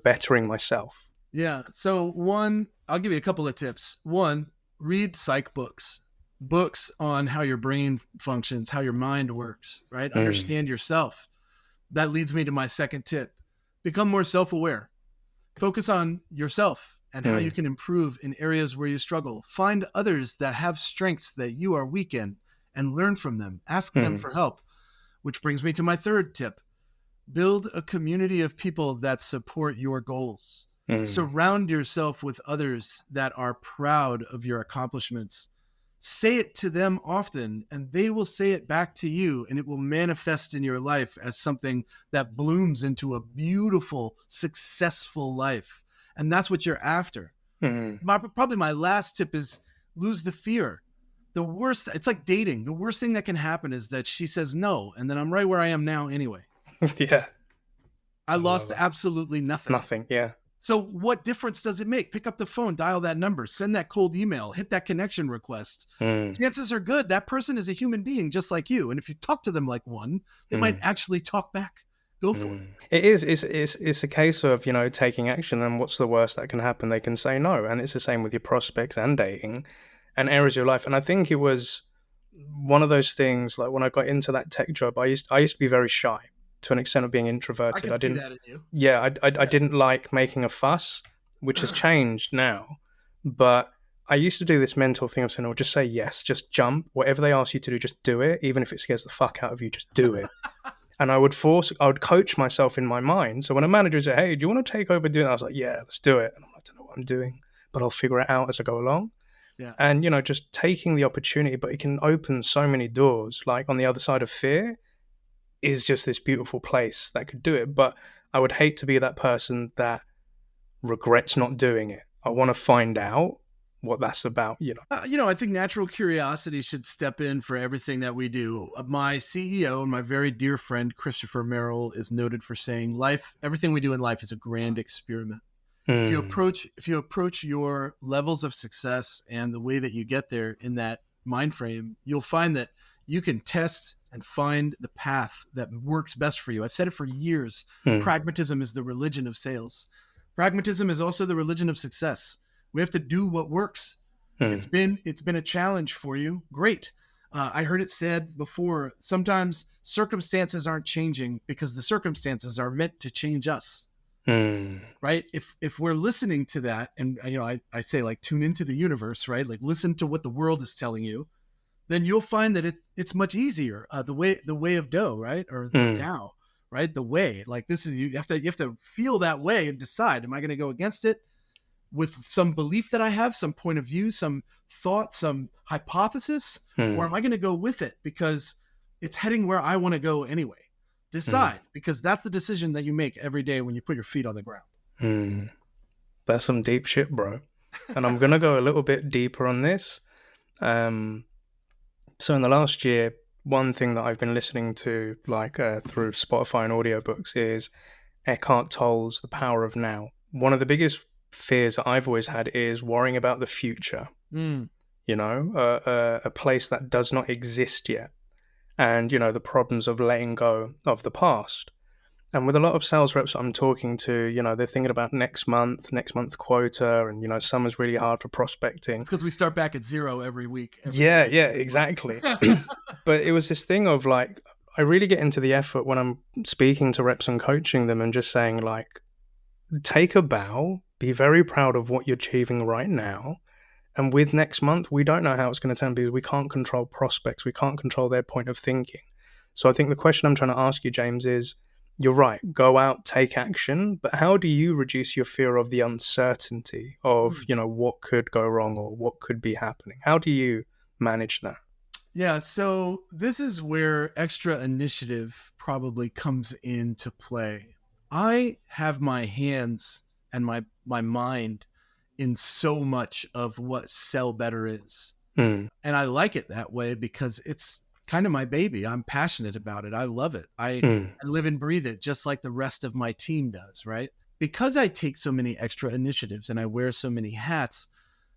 bettering myself? Yeah. So one, I'll give you a couple of tips. One, read psych books on how your brain functions, how your mind works, right? Understand yourself. That leads me to my second tip. Become more self-aware. Focus on yourself and how you can improve in areas where you struggle. Find others that have strengths that you are weak in and learn from them. Ask them for help, which brings me to my third tip. Build a community of people that support your goals. Surround yourself with others that are proud of your accomplishments. Say it to them often, and they will say it back to you, and it will manifest in your life as something that blooms into a beautiful, successful life. And that's what you're after. Probably my last tip is lose the fear. It's like dating. The worst thing that can happen is that she says no, and then I'm right where I am now anyway. Yeah. I lost absolutely nothing. Nothing, yeah. So what difference does it make? Pick up the phone, dial that number, send that cold email, hit that connection request. Chances are good that person is a human being just like you. And if you talk to them like one, they might actually talk back. Go for it. It is. It's a case of, taking action. And what's the worst that can happen? They can say no. And it's the same with your prospects and dating and areas of your life. And I think it was one of those things, like when I got into that tech job, I used to be very shy. To an extent of being introverted. I didn't see that in you. Yeah, I didn't like making a fuss, which has changed now. But I used to do this mental thing of saying, oh, just say yes, just jump. Whatever they ask you to do, just do it. Even if it scares the fuck out of you, just do it. And I would coach myself in my mind. So when a manager said, hey, do you want to take over doing that? I was like, yeah, let's do it. And I don't know what I'm doing, but I'll figure it out as I go along. Yeah. And, just taking the opportunity, but it can open so many doors. Like on the other side of fear is just this beautiful place that could do it. But I would hate to be that person that regrets not doing it. I want to find out what that's about, I think natural curiosity should step in for everything that we do. My CEO and my very dear friend, Christopher Merrill, is noted for saying everything we do in life is a grand experiment. If you approach your levels of success and the way that you get there in that mind frame, you'll find that you can test and find the path that works best for you. I've said it for years. Pragmatism is the religion of sales. Pragmatism is also the religion of success. We have to do what works. It's been a challenge for you. Great. I heard it said before, sometimes circumstances aren't changing because the circumstances are meant to change us. Right? If we're listening to that, and I say like tune into the universe, right? Like listen to what the world is telling you. Then you'll find that it's much easier. The way of dough, right? Or the Tao, right? The way, like this is, you have to feel that way and decide, am I going to go against it? with some belief that I have, some point of view, some thought, some hypothesis, or am I going to go with it because it's heading where I want to go anyway? Decide, because that's the decision that you make every day when you put your feet on the ground. That's some deep shit, bro. And I'm going to go a little bit deeper on this. So in the last year, one thing that I've been listening to, like through Spotify and audiobooks, is Eckhart Tolle's The Power of Now. One of the biggest fears that I've always had is worrying about the future. You know, a place that does not exist yet. And, you know, the problems of letting go of the past. And with a lot of sales reps I'm talking to, you know, they're thinking about next month quota, and, you know, summer's really hard for prospecting. It's because we start back at zero every week. Yeah, exactly. But it was this thing of like, I really get into the effort when I'm speaking to reps and coaching them and just saying like, take a bow, be very proud of what you're achieving right now. And with next month, we don't know how it's going to turn because we can't control prospects. We can't control their point of thinking. So I think the question I'm trying to ask you, James, is you're right. Go out, take action. But how do you reduce your fear of the uncertainty of, you know, what could go wrong or what could be happening? How do you manage that? Yeah. So this is where extra initiative probably comes into play. I have my hands and my mind in so much of what Sell Better is. And I like it that way because it's kind of my baby. I'm passionate about it. I love it. I live and breathe it just like the rest of my team does, right? Because I take so many extra initiatives and I wear so many hats,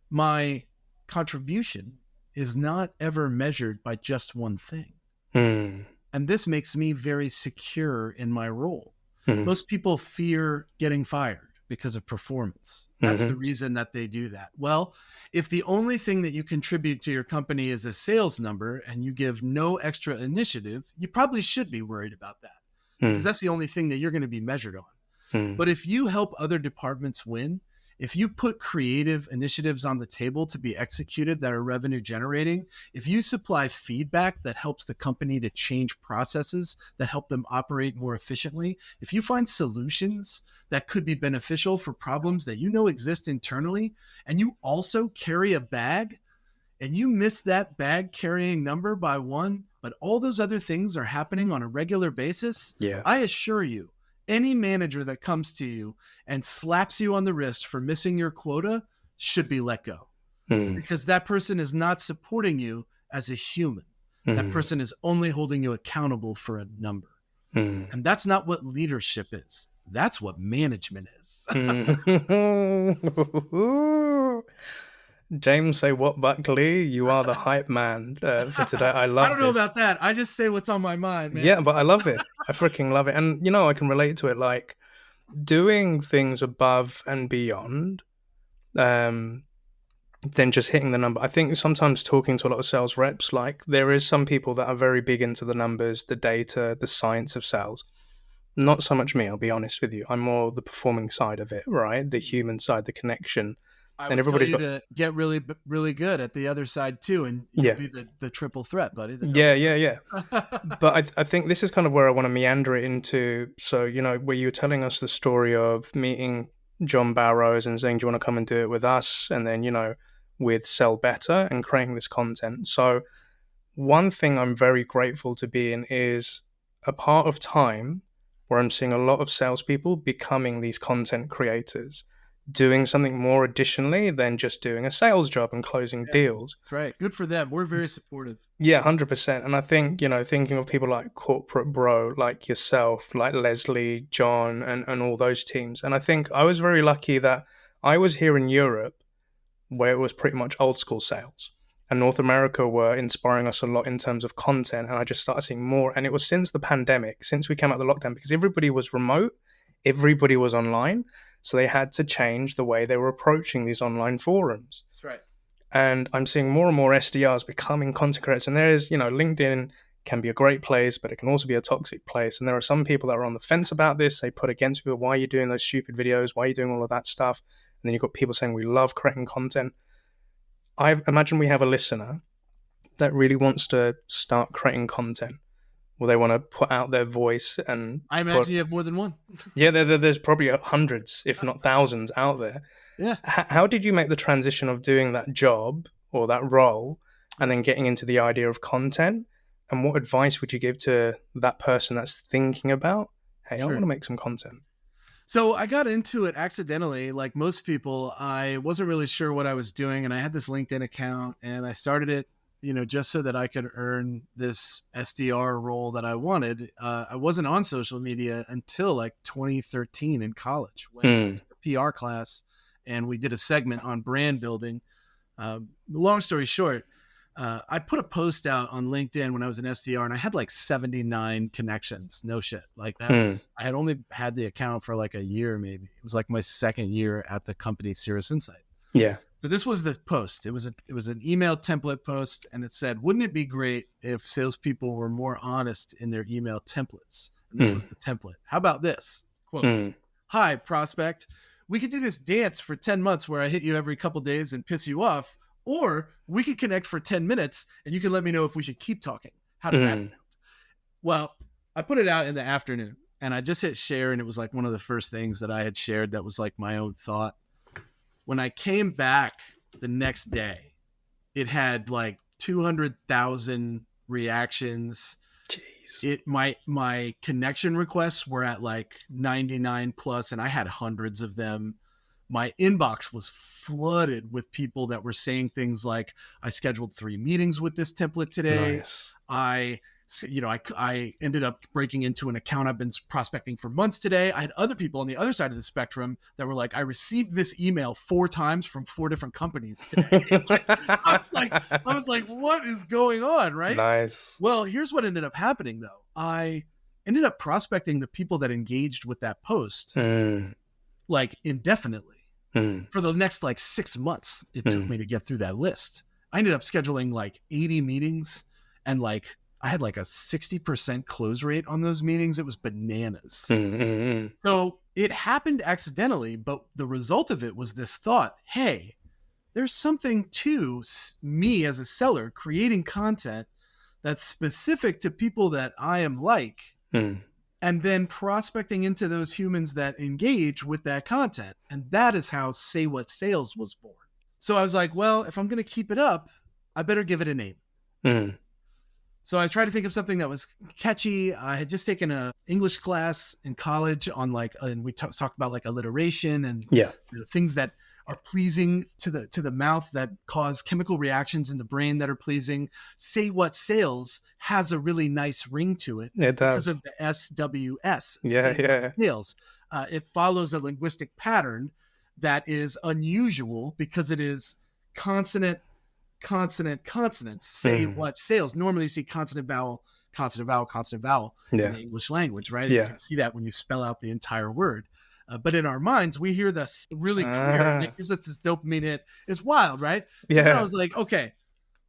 my contribution is not ever measured by just one thing. And this makes me very secure in my role. Most people fear getting fired because of performance. That's the reason that they do that. Well, if the only thing that you contribute to your company is a sales number and you give no extra initiative, you probably should be worried about that because that's the only thing that you're going to be measured on. But if you help other departments win, if you put creative initiatives on the table to be executed that are revenue generating, if you supply feedback that helps the company to change processes that help them operate more efficiently, if you find solutions that could be beneficial for problems that you know exist internally, and you also carry a bag and you miss that bag carrying number by one, but all those other things are happening on a regular basis, I assure you, any manager that comes to you and slaps you on the wrist for missing your quota should be let go because that person is not supporting you as a human. That person is only holding you accountable for a number. And that's not what leadership is. That's what management is. James, say what, Buckley? You are the hype man for today. I love it. I don't know about that. I just say what's on my mind, man. Yeah, but I love it. I freaking love it. And, you know, I can relate to it. Like, doing things above and beyond than just hitting the number. I think sometimes talking to a lot of sales reps, like, there is some people that are very big into the numbers, the data, the science of sales. Not so much me, I'll be honest with you. I'm more the performing side of it, right? The human side, the connection. I would tell you to get really, really good at the other side too, and you'll be the triple threat, buddy. Yeah. But I think this is kind of where I want to meander it into. So, you know, where you were telling us the story of meeting John Barrows and saying, do you want to come and do it with us? And then, you know, with Sell Better and creating this content. So one thing I'm very grateful to be in is a part of time where I'm seeing a lot of salespeople becoming these content creators, doing something more additionally than just doing a sales job and closing deals. That's right. Good for them. We're very supportive. Yeah, 100%. And I think, you know, thinking of people like Corporate Bro, like yourself, like Leslie, John, and all those teams. And I think I was very lucky that I was here in Europe where it was pretty much old school sales. And North America were inspiring us a lot in terms of content. And I just started seeing more. And it was since the pandemic, since we came out of the lockdown, because everybody was remote, everybody was online. So they had to change the way they were approaching these online forums. That's right. And I'm seeing more and more SDRs becoming content creators. And there is, you know, LinkedIn can be a great place, but it can also be a toxic place. And there are some people that are on the fence about this. They put against people, why are you doing those stupid videos? Why are you doing all of that stuff? And then you've got people saying, we love creating content. I imagine we have a listener that really wants to start creating content. Will they want to put out their voice and I put? imagine you have more than one. Yeah, there's probably hundreds, if not thousands, out there. Yeah. How did you make the transition of doing that job or that role and then getting into the idea of content? And what advice would you give to that person that's thinking about, hey, I want to make some content? So I got into it accidentally. Like most people, I wasn't really sure what I was doing. And I had this LinkedIn account and I started it, just so that I could earn this SDR role that I wanted. I wasn't on social media until like 2013 in college when I took a PR class and we did a segment on brand building. Long story short, I put a post out on LinkedIn when I was an SDR and I had like 79 connections. No shit. Like that was, I had only had the account for like a year, maybe. It was like my second year at the company Cirrus Insight. Yeah. So this was the post. It was an email template post and it said, wouldn't it be great if salespeople were more honest in their email templates? And this was the template. How about this? Quotes. Hi, prospect. We could do this dance for 10 months where I hit you every couple days and piss you off. Or we could connect for 10 minutes and you can let me know if we should keep talking. How does that sound? Well, I put it out in the afternoon and I just hit share and it was like one of the first things that I had shared that was like my own thought. When I came back the next day, it had like 200,000 reactions. Jeez. My connection requests were at like 99 plus and I had hundreds of them. My inbox was flooded with people that were saying things like, I scheduled 3 meetings with this template today. Nice. I ended up breaking into an account I've been prospecting for months today. I had other people on the other side of the spectrum that were like, I received this email 4 times from 4 different companies today. I was like, what is going on? Right. Nice. Well, here's what ended up happening though. I ended up prospecting the people that engaged with that post like indefinitely. For the next like 6 months, it took me to get through that list. I ended up scheduling like 80 meetings and like I had like a 60% close rate on those meetings. It was bananas. So it happened accidentally, but the result of it was this thought, hey, there's something to me as a seller creating content that's specific to people that I am like. And then prospecting into those humans that engage with that content. And that is how Saywhatsales was born. So I was like, well, if I'm going to keep it up, I better give it a name. So I tried to think of something that was catchy. I had just taken an English class in college on and we talked about like alliteration and things that are pleasing to the mouth that cause chemical reactions in the brain that are pleasing. Saywhatsales has a really nice ring to it. It does. Because of the SWS. Sales. It follows a linguistic pattern that is unusual because it is consonant, Saywhatsales. Normally you see consonant, vowel in the English language, right? You can see that when you spell out the entire word. But in our minds, we hear this really clear. And it gives us this dopamine hit. It's wild, right? So I was like, okay,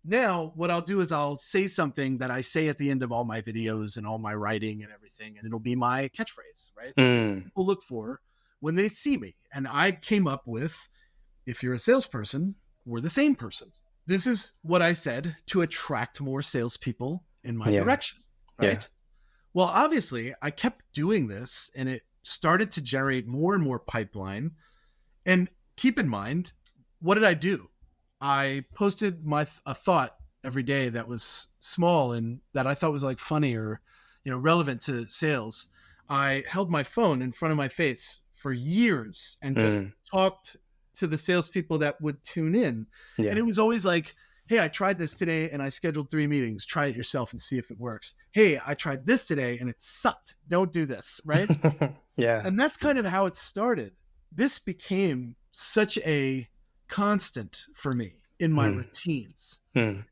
now what I'll do is I'll say something that I say at the end of all my videos and all my writing and everything, and it'll be my catchphrase, right? So people look for when they see me. And I came up with, if you're a salesperson, we're the same person. This is what I said to attract more salespeople in my direction, right? Well, obviously, I kept doing this, and it started to generate more and more pipeline. And keep in mind, what did I do? I posted a thought every day that was small and that I thought was like funny or, relevant to sales. I held my phone in front of my face for years and just talked to the salespeople that would tune in. And it was always like, hey, I tried this today and I scheduled 3 meetings. Try it yourself and see if it works. Hey, I tried this today and it sucked. Don't do this, right? And that's kind of how it started. This became such a constant for me in my routines.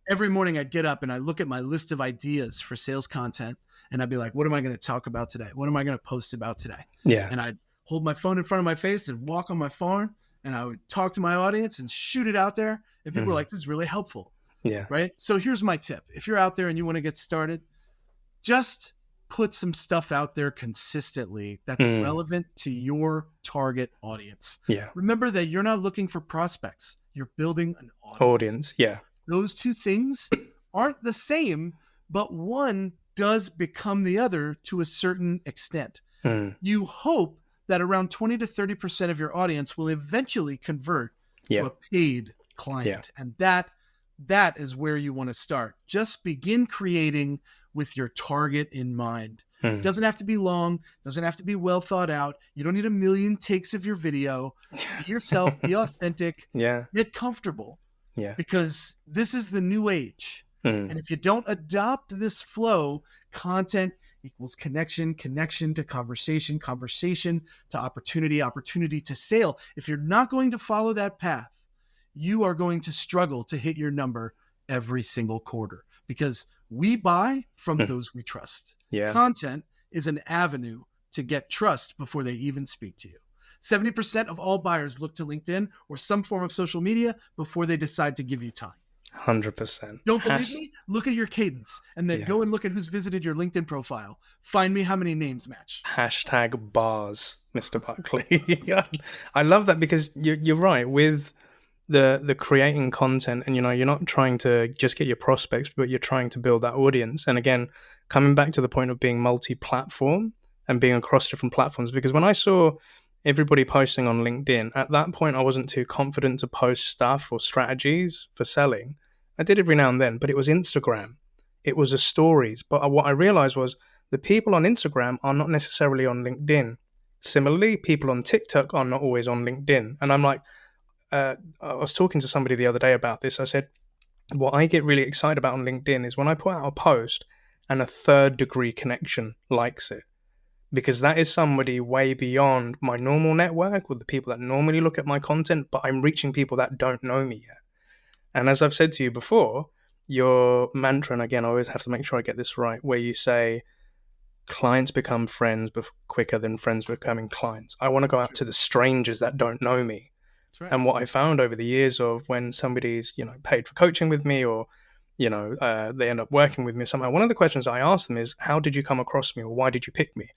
Every morning I'd get up and I look at my list of ideas for sales content and I'd be like, what am I going to talk about today? What am I going to post about today? And I'd hold my phone in front of my face and walk on my farm and I would talk to my audience and shoot it out there. And people were like, this is really helpful. Right. So here's my tip. If you're out there and you want to get started, just put some stuff out there consistently that's relevant to your target audience. Remember that you're not looking for prospects. You're building an audience. Those two things aren't the same, but one does become the other to a certain extent. Mm. You hope that around 20 to 30% of your audience will eventually convert to Yeah. a paid client. And that is where you want to start. Just begin creating with your target in mind. Mm. Doesn't have to be long, doesn't have to be well thought out. You don't need a million takes of your video. Be yourself, be authentic, Yeah. get comfortable, Yeah. because this is the new age. Mm. And if you don't adopt this flow, content equals connection, connection to conversation, conversation to opportunity, opportunity to sale. If you're not going to follow that path, you are going to struggle to hit your number every single quarter, because we buy from those we trust. Yeah. Content is an avenue to get trust before they even speak to you. 70% of all buyers look to LinkedIn or some form of social media before they decide to give you time. 100%. Don't believe me? Look at your cadence, and then go and look at who's visited your LinkedIn profile. Find me how many names match. Hashtag bars, Mr. Buckley. I love that, because you're right with the creating content, and you're not trying to just get your prospects, but you're trying to build that audience. And again, coming back to the point of being multi-platform and being across different platforms, because when I saw everybody posting on LinkedIn, at that point I wasn't too confident to post stuff or strategies for selling. I did every now and then, but it was Instagram, it was the stories. But what I realized was the people on Instagram are not necessarily on LinkedIn. Similarly, people on TikTok are not always on LinkedIn. And I'm like, I was talking to somebody the other day about this. I said, what I get really excited about on LinkedIn is when I put out a post and a third degree connection likes it, because that is somebody way beyond my normal network with the people that normally look at my content, but I'm reaching people that don't know me yet. And as I've said to you before, your mantra, and again, I always have to make sure I get this right, where you say clients become friends quicker than friends becoming clients. I want to go out to the strangers that don't know me. Right. And what I found over the years of when somebody's, paid for coaching with me, or, they end up working with me somehow, one of the questions I ask them is, how did you come across me, or why did you pick me?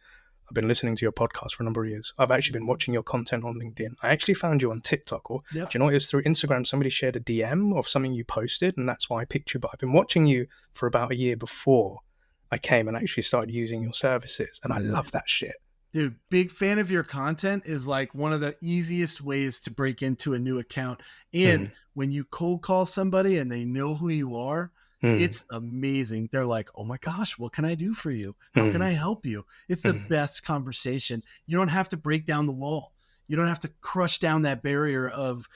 I've been listening to your podcast for a number of years. I've actually been watching your content on LinkedIn. I actually found you on TikTok, or do you know what? It was through Instagram. Somebody shared a DM of something you posted, and that's why I picked you. But I've been watching you for about a year before I came and actually started using your services, and I love that shit. Dude, big fan of your content is like one of the easiest ways to break into a new account. And when you cold call somebody and they know who you are, it's amazing. They're like, oh my gosh, what can I do for you? How can I help you? It's the best conversation. You don't have to break down the wall. You don't have to crush down that barrier of,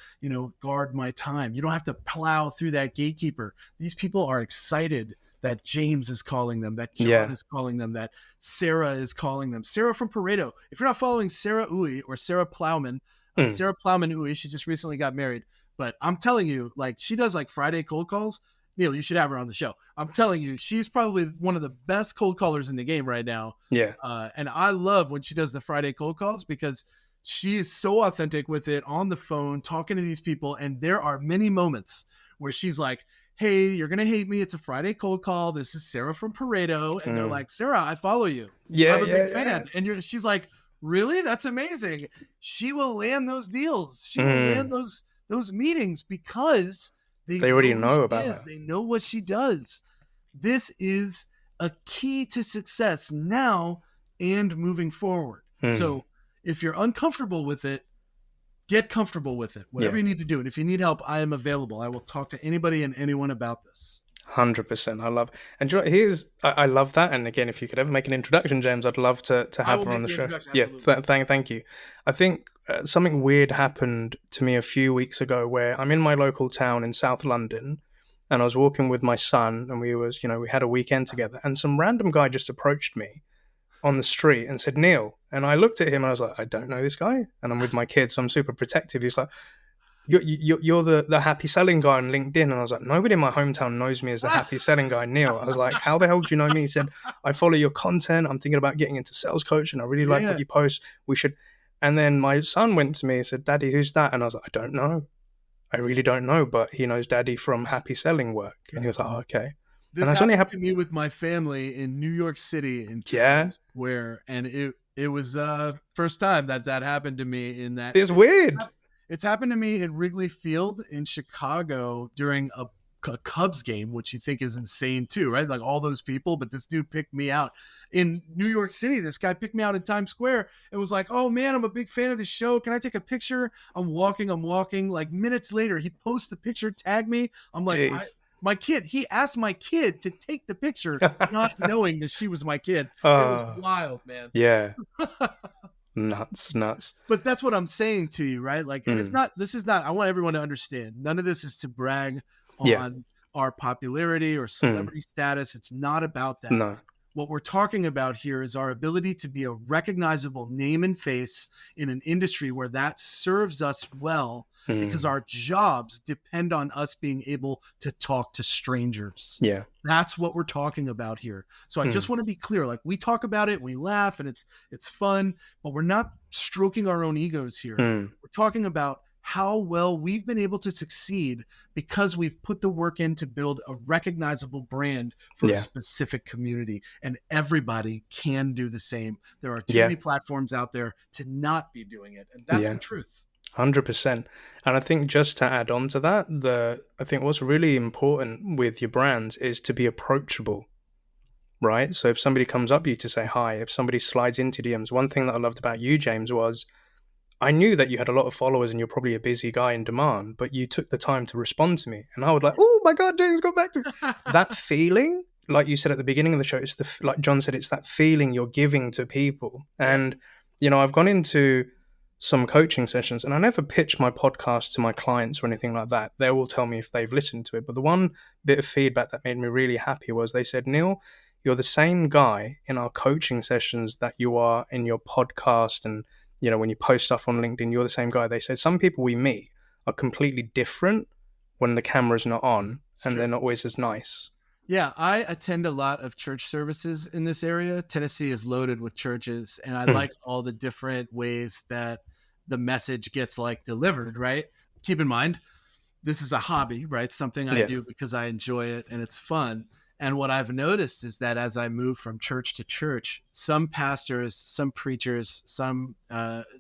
guard my time. You don't have to plow through that gatekeeper. These people are excited that James is calling them, that John is calling them, that Sarah is calling them. Sarah from Pareto. If you're not following Sarah Uy or Sarah Plowman, Sarah Plowman Uy, she just recently got married. But I'm telling you, like, she does like Friday cold calls. Neil, you should have her on the show. I'm telling you, she's probably one of the best cold callers in the game right now. Yeah. And I love when she does the Friday cold calls, because she is so authentic with it on the phone, talking to these people. And there are many moments where she's like, hey, you're going to hate me. It's a Friday cold call. This is Sarah from Pareto. And they're like, Sarah, I follow you. Yeah, I'm a big fan. And she's like, really? That's amazing. She will land those deals. She will land those meetings because they already know about her. They know what she does. This is a key to success now and moving forward. So if you're uncomfortable with it, get comfortable with it. Whatever you need to do. And if you need help, I am available. I will talk to anybody and anyone about this. 100%. I love, and I love that. And again, if you could ever make an introduction, James, I'd love to have her on the show. Yeah, thank you. I think something weird happened to me a few weeks ago, where I'm in my local town in South London, and I was walking with my son, and we had a weekend together, and some random guy just approached me on the street and said, Neil. And I looked at him and I was like, I don't know this guy. And I'm with my kids, so I'm super protective. He's like, you're the happy selling guy on LinkedIn. And I was like, nobody in my hometown knows me as the happy selling guy, Neil. I was like, how the hell do you know me? He said, I follow your content. I'm thinking about getting into sales coach, and I really like what you post. We should. And then my son went to me and said, Daddy, who's that? And I was like, I don't know. I really don't know, but he knows Daddy from happy selling work. And he was like, oh, okay. This happened to me with my family in New York City in Times Square, and it was first time that happened to me. In that, it's weird. It's happened to me in Wrigley Field in Chicago during a Cubs game, which you think is insane too, right? Like all those people, but this dude picked me out in New York City. This guy picked me out in Times Square and was like, "Oh man, I'm a big fan of the show. Can I take a picture?" I'm walking. Like minutes later, he posts the picture, tag me. I'm like, my kid, he asked my kid to take the picture, not knowing that she was my kid. It was wild, man. Yeah. Nuts. But that's what I'm saying to you, right? Like, and this is not, I want everyone to understand. None of this is to brag on our popularity or celebrity status. It's not about that. No. What we're talking about here is our ability to be a recognizable name and face in an industry where that serves us well, because our jobs depend on us being able to talk to strangers. Yeah. That's what we're talking about here. So I just want to be clear. Like, we talk about it, we laugh, and it's fun, but we're not stroking our own egos here. We're talking about how well we've been able to succeed because we've put the work in to build a recognizable brand for a specific community, and everybody can do the same. There are too many platforms out there to not be doing it, and that's the truth. 100%. And I think just to add on to that, I think what's really important with your brands is to be approachable, right? So if somebody comes up to you to say hi, if somebody slides into DMs, one thing that I loved about you, James, was I knew that you had a lot of followers and you're probably a busy guy in demand, but you took the time to respond to me. And I was like, oh my God, James, go back to that feeling. Like you said at the beginning of the show, it's like John said, it's that feeling you're giving to people. And, I've gone into some coaching sessions and I never pitch my podcast to my clients or anything like that. They will tell me if they've listened to it. But the one bit of feedback that made me really happy was they said, Neil, you're the same guy in our coaching sessions that you are in your podcast. And, when you post stuff on LinkedIn, you're the same guy. They said some people we meet are completely different when the camera's not on, and they're not always as nice. Yeah, I attend a lot of church services in this area. Tennessee is loaded with churches, and I like all the different ways that the message gets delivered, right? Keep in mind, this is a hobby, right? Something I do because I enjoy it and it's fun. And what I've noticed is that as I move from church to church, some pastors, some preachers, some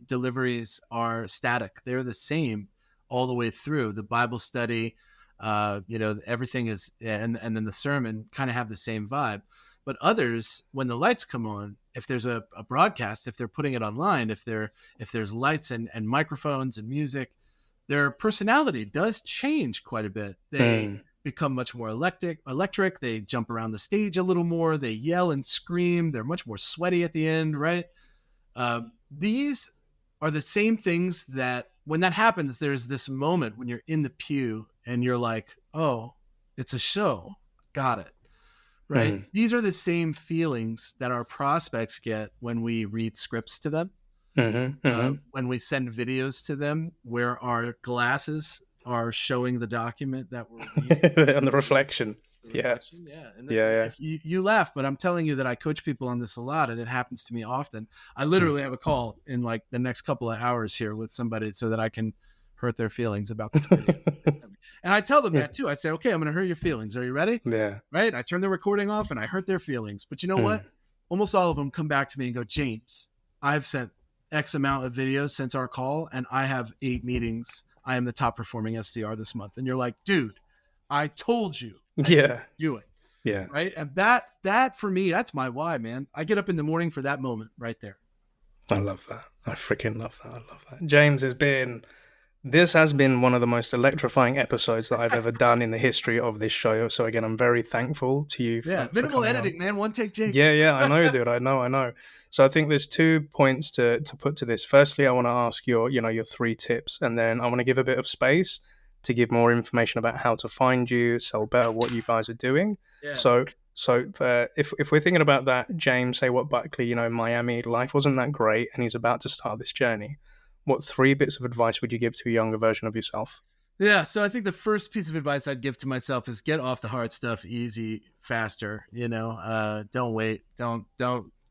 deliveries are static. They're the same all the way through. The Bible study, everything is, and then the sermon kind of have the same vibe. But others, when the lights come on, if there's a broadcast, if they're putting it online, if there's lights and microphones and music, their personality does change quite a bit. They become much more electric. They jump around the stage a little more. They yell and scream. They're much more sweaty at the end, right? These are the same things that when that happens, there's this moment when you're in the pew and you're like, oh, it's a show. Got it. Right. These are the same feelings that our prospects get when we read scripts to them, when we send videos to them where our glasses are showing the document that we're reading. And the reflection. And if you laugh, but I'm telling you that I coach people on this a lot, and it happens to me often. I literally have a call in the next couple of hours here with somebody so that I can hurt their feelings about this video. And I tell them that too. I say, okay, I'm going to hurt your feelings. Are you ready? Yeah. Right. I turn the recording off and I hurt their feelings. But you know what? Almost all of them come back to me and go, James, I've sent X amount of videos since our call and I have 8 meetings. I am the top performing SDR this month. And you're like, dude, I told you. Do it. Yeah. Right. And that for me, that's my why, man. I get up in the morning for that moment right there. I love that. I freaking love that. I love that. James, this has been one of the most electrifying episodes that I've ever done in the history of this show. So again, I'm very thankful to you. Minimal editing, man. One take, Jake. Yeah. I know, dude. I know. So I think there's 2 points to put to this. Firstly, I want to ask your 3 tips, and then I want to give a bit of space to give more information about how to find you, sell better, what you guys are doing. Yeah. So if we're thinking about that, James, say what Buckley, Miami, life wasn't that great, and he's about to start this journey. What 3 bits of advice would you give to a younger version of yourself? Yeah, so I think the first piece of advice I'd give to myself is get off the hard stuff easy, faster. Don't wait. Don't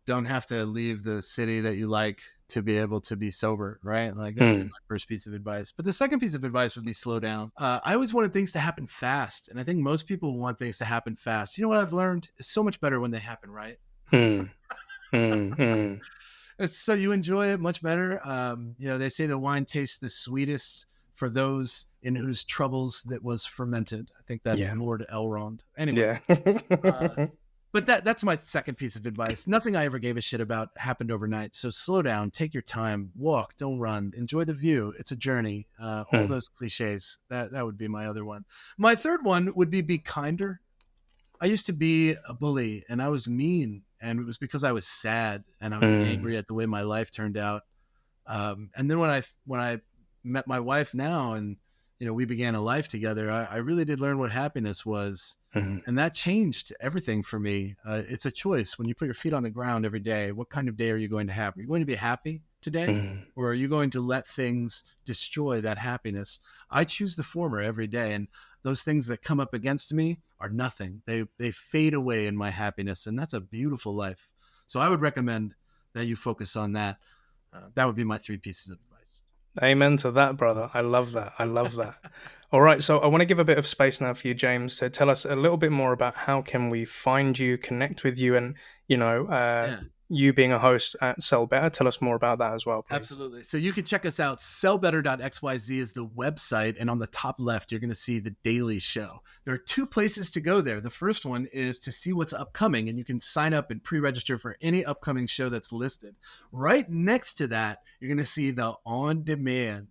have to leave the city that you like to be able to be sober, right? That's my first piece of advice. But the second piece of advice would be slow down. I always wanted things to happen fast, and I think most people want things to happen fast. You know what I've learned? It's so much better when they happen right. So you enjoy it much better. They say the wine tastes the sweetest for those in whose troubles that was fermented. I think that's Yeah. Lord Elrond. Anyway, Yeah. but that's my second piece of advice. Nothing I ever gave a shit about happened overnight. So slow down, take your time, walk, don't run, enjoy the view. It's a journey. All those cliches. That would be my other one. My third one would be kinder. I used to be a bully and I was mean, and it was because I was sad and I was angry at the way my life turned out. And then when I met my wife now, and we began a life together, I really did learn what happiness was. And that changed everything for me. It's a choice. When you put your feet on the ground every day, what kind of day are you going to have? Are you going to be happy today, or are you going to let things destroy that happiness? I choose the former every day, and those things that come up against me are nothing. They fade away in my happiness, and that's a beautiful life. So I would recommend that you focus on that. That would be my 3 pieces of advice. Amen to that, brother. I love that. I love that. All right, so I want to give a bit of space now for you, James, to tell us a little bit more about how can we find you, connect with you, and you being a host at Sell Better. Tell us more about that as well, please. Absolutely. So you can check us out. Sellbetter.xyz is the website, and on the top left, you're going to see the daily show. There are 2 places to go there. The first one is to see what's upcoming, and you can sign up and pre-register for any upcoming show that's listed. Right next to that, you're going to see the on demand.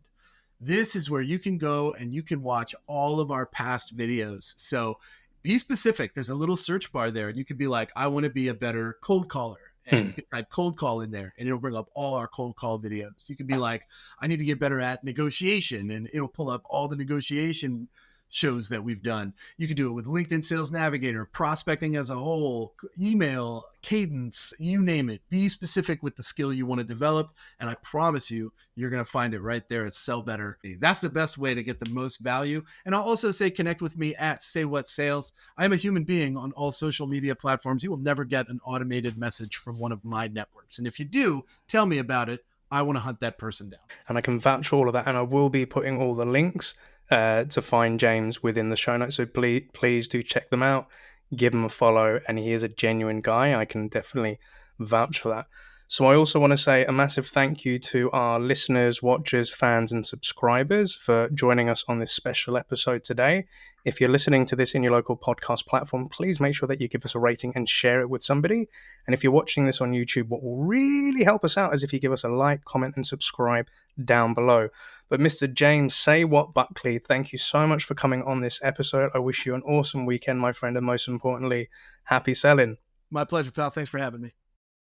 This is where you can go and you can watch all of our past videos. So be specific. There's a little search bar there, and you could be like, I want to be a better cold caller. And you can type cold call in there and it'll bring up all our cold call videos. You can be like, I need to get better at negotiation, and it'll pull up all the negotiation shows that we've done. You can do it with LinkedIn Sales Navigator, prospecting as a whole, email, cadence, you name it. Be specific with the skill you want to develop, and I promise you, you're going to find it right there at Sell Better. That's the best way to get the most value. And I'll also say connect with me at Saywhatsales. I am a human being on all social media platforms. You will never get an automated message from one of my networks. And if you do, tell me about it. I want to hunt that person down. And I can vouch for all of that, and I will be putting all the links to find James within the show notes. So please do check them out, give him a follow, and he is a genuine guy. I can definitely vouch for that. So I also want to say a massive thank you to our listeners, watchers, fans, and subscribers for joining us on this special episode today. If you're listening to this in your local podcast platform, please make sure that you give us a rating and share it with somebody. And if you're watching this on YouTube, what will really help us out is if you give us a like, comment, and subscribe down below. But Mr. James Buckley, thank you so much for coming on this episode. I wish you an awesome weekend, my friend, and most importantly, happy selling. My pleasure, pal. Thanks for having me.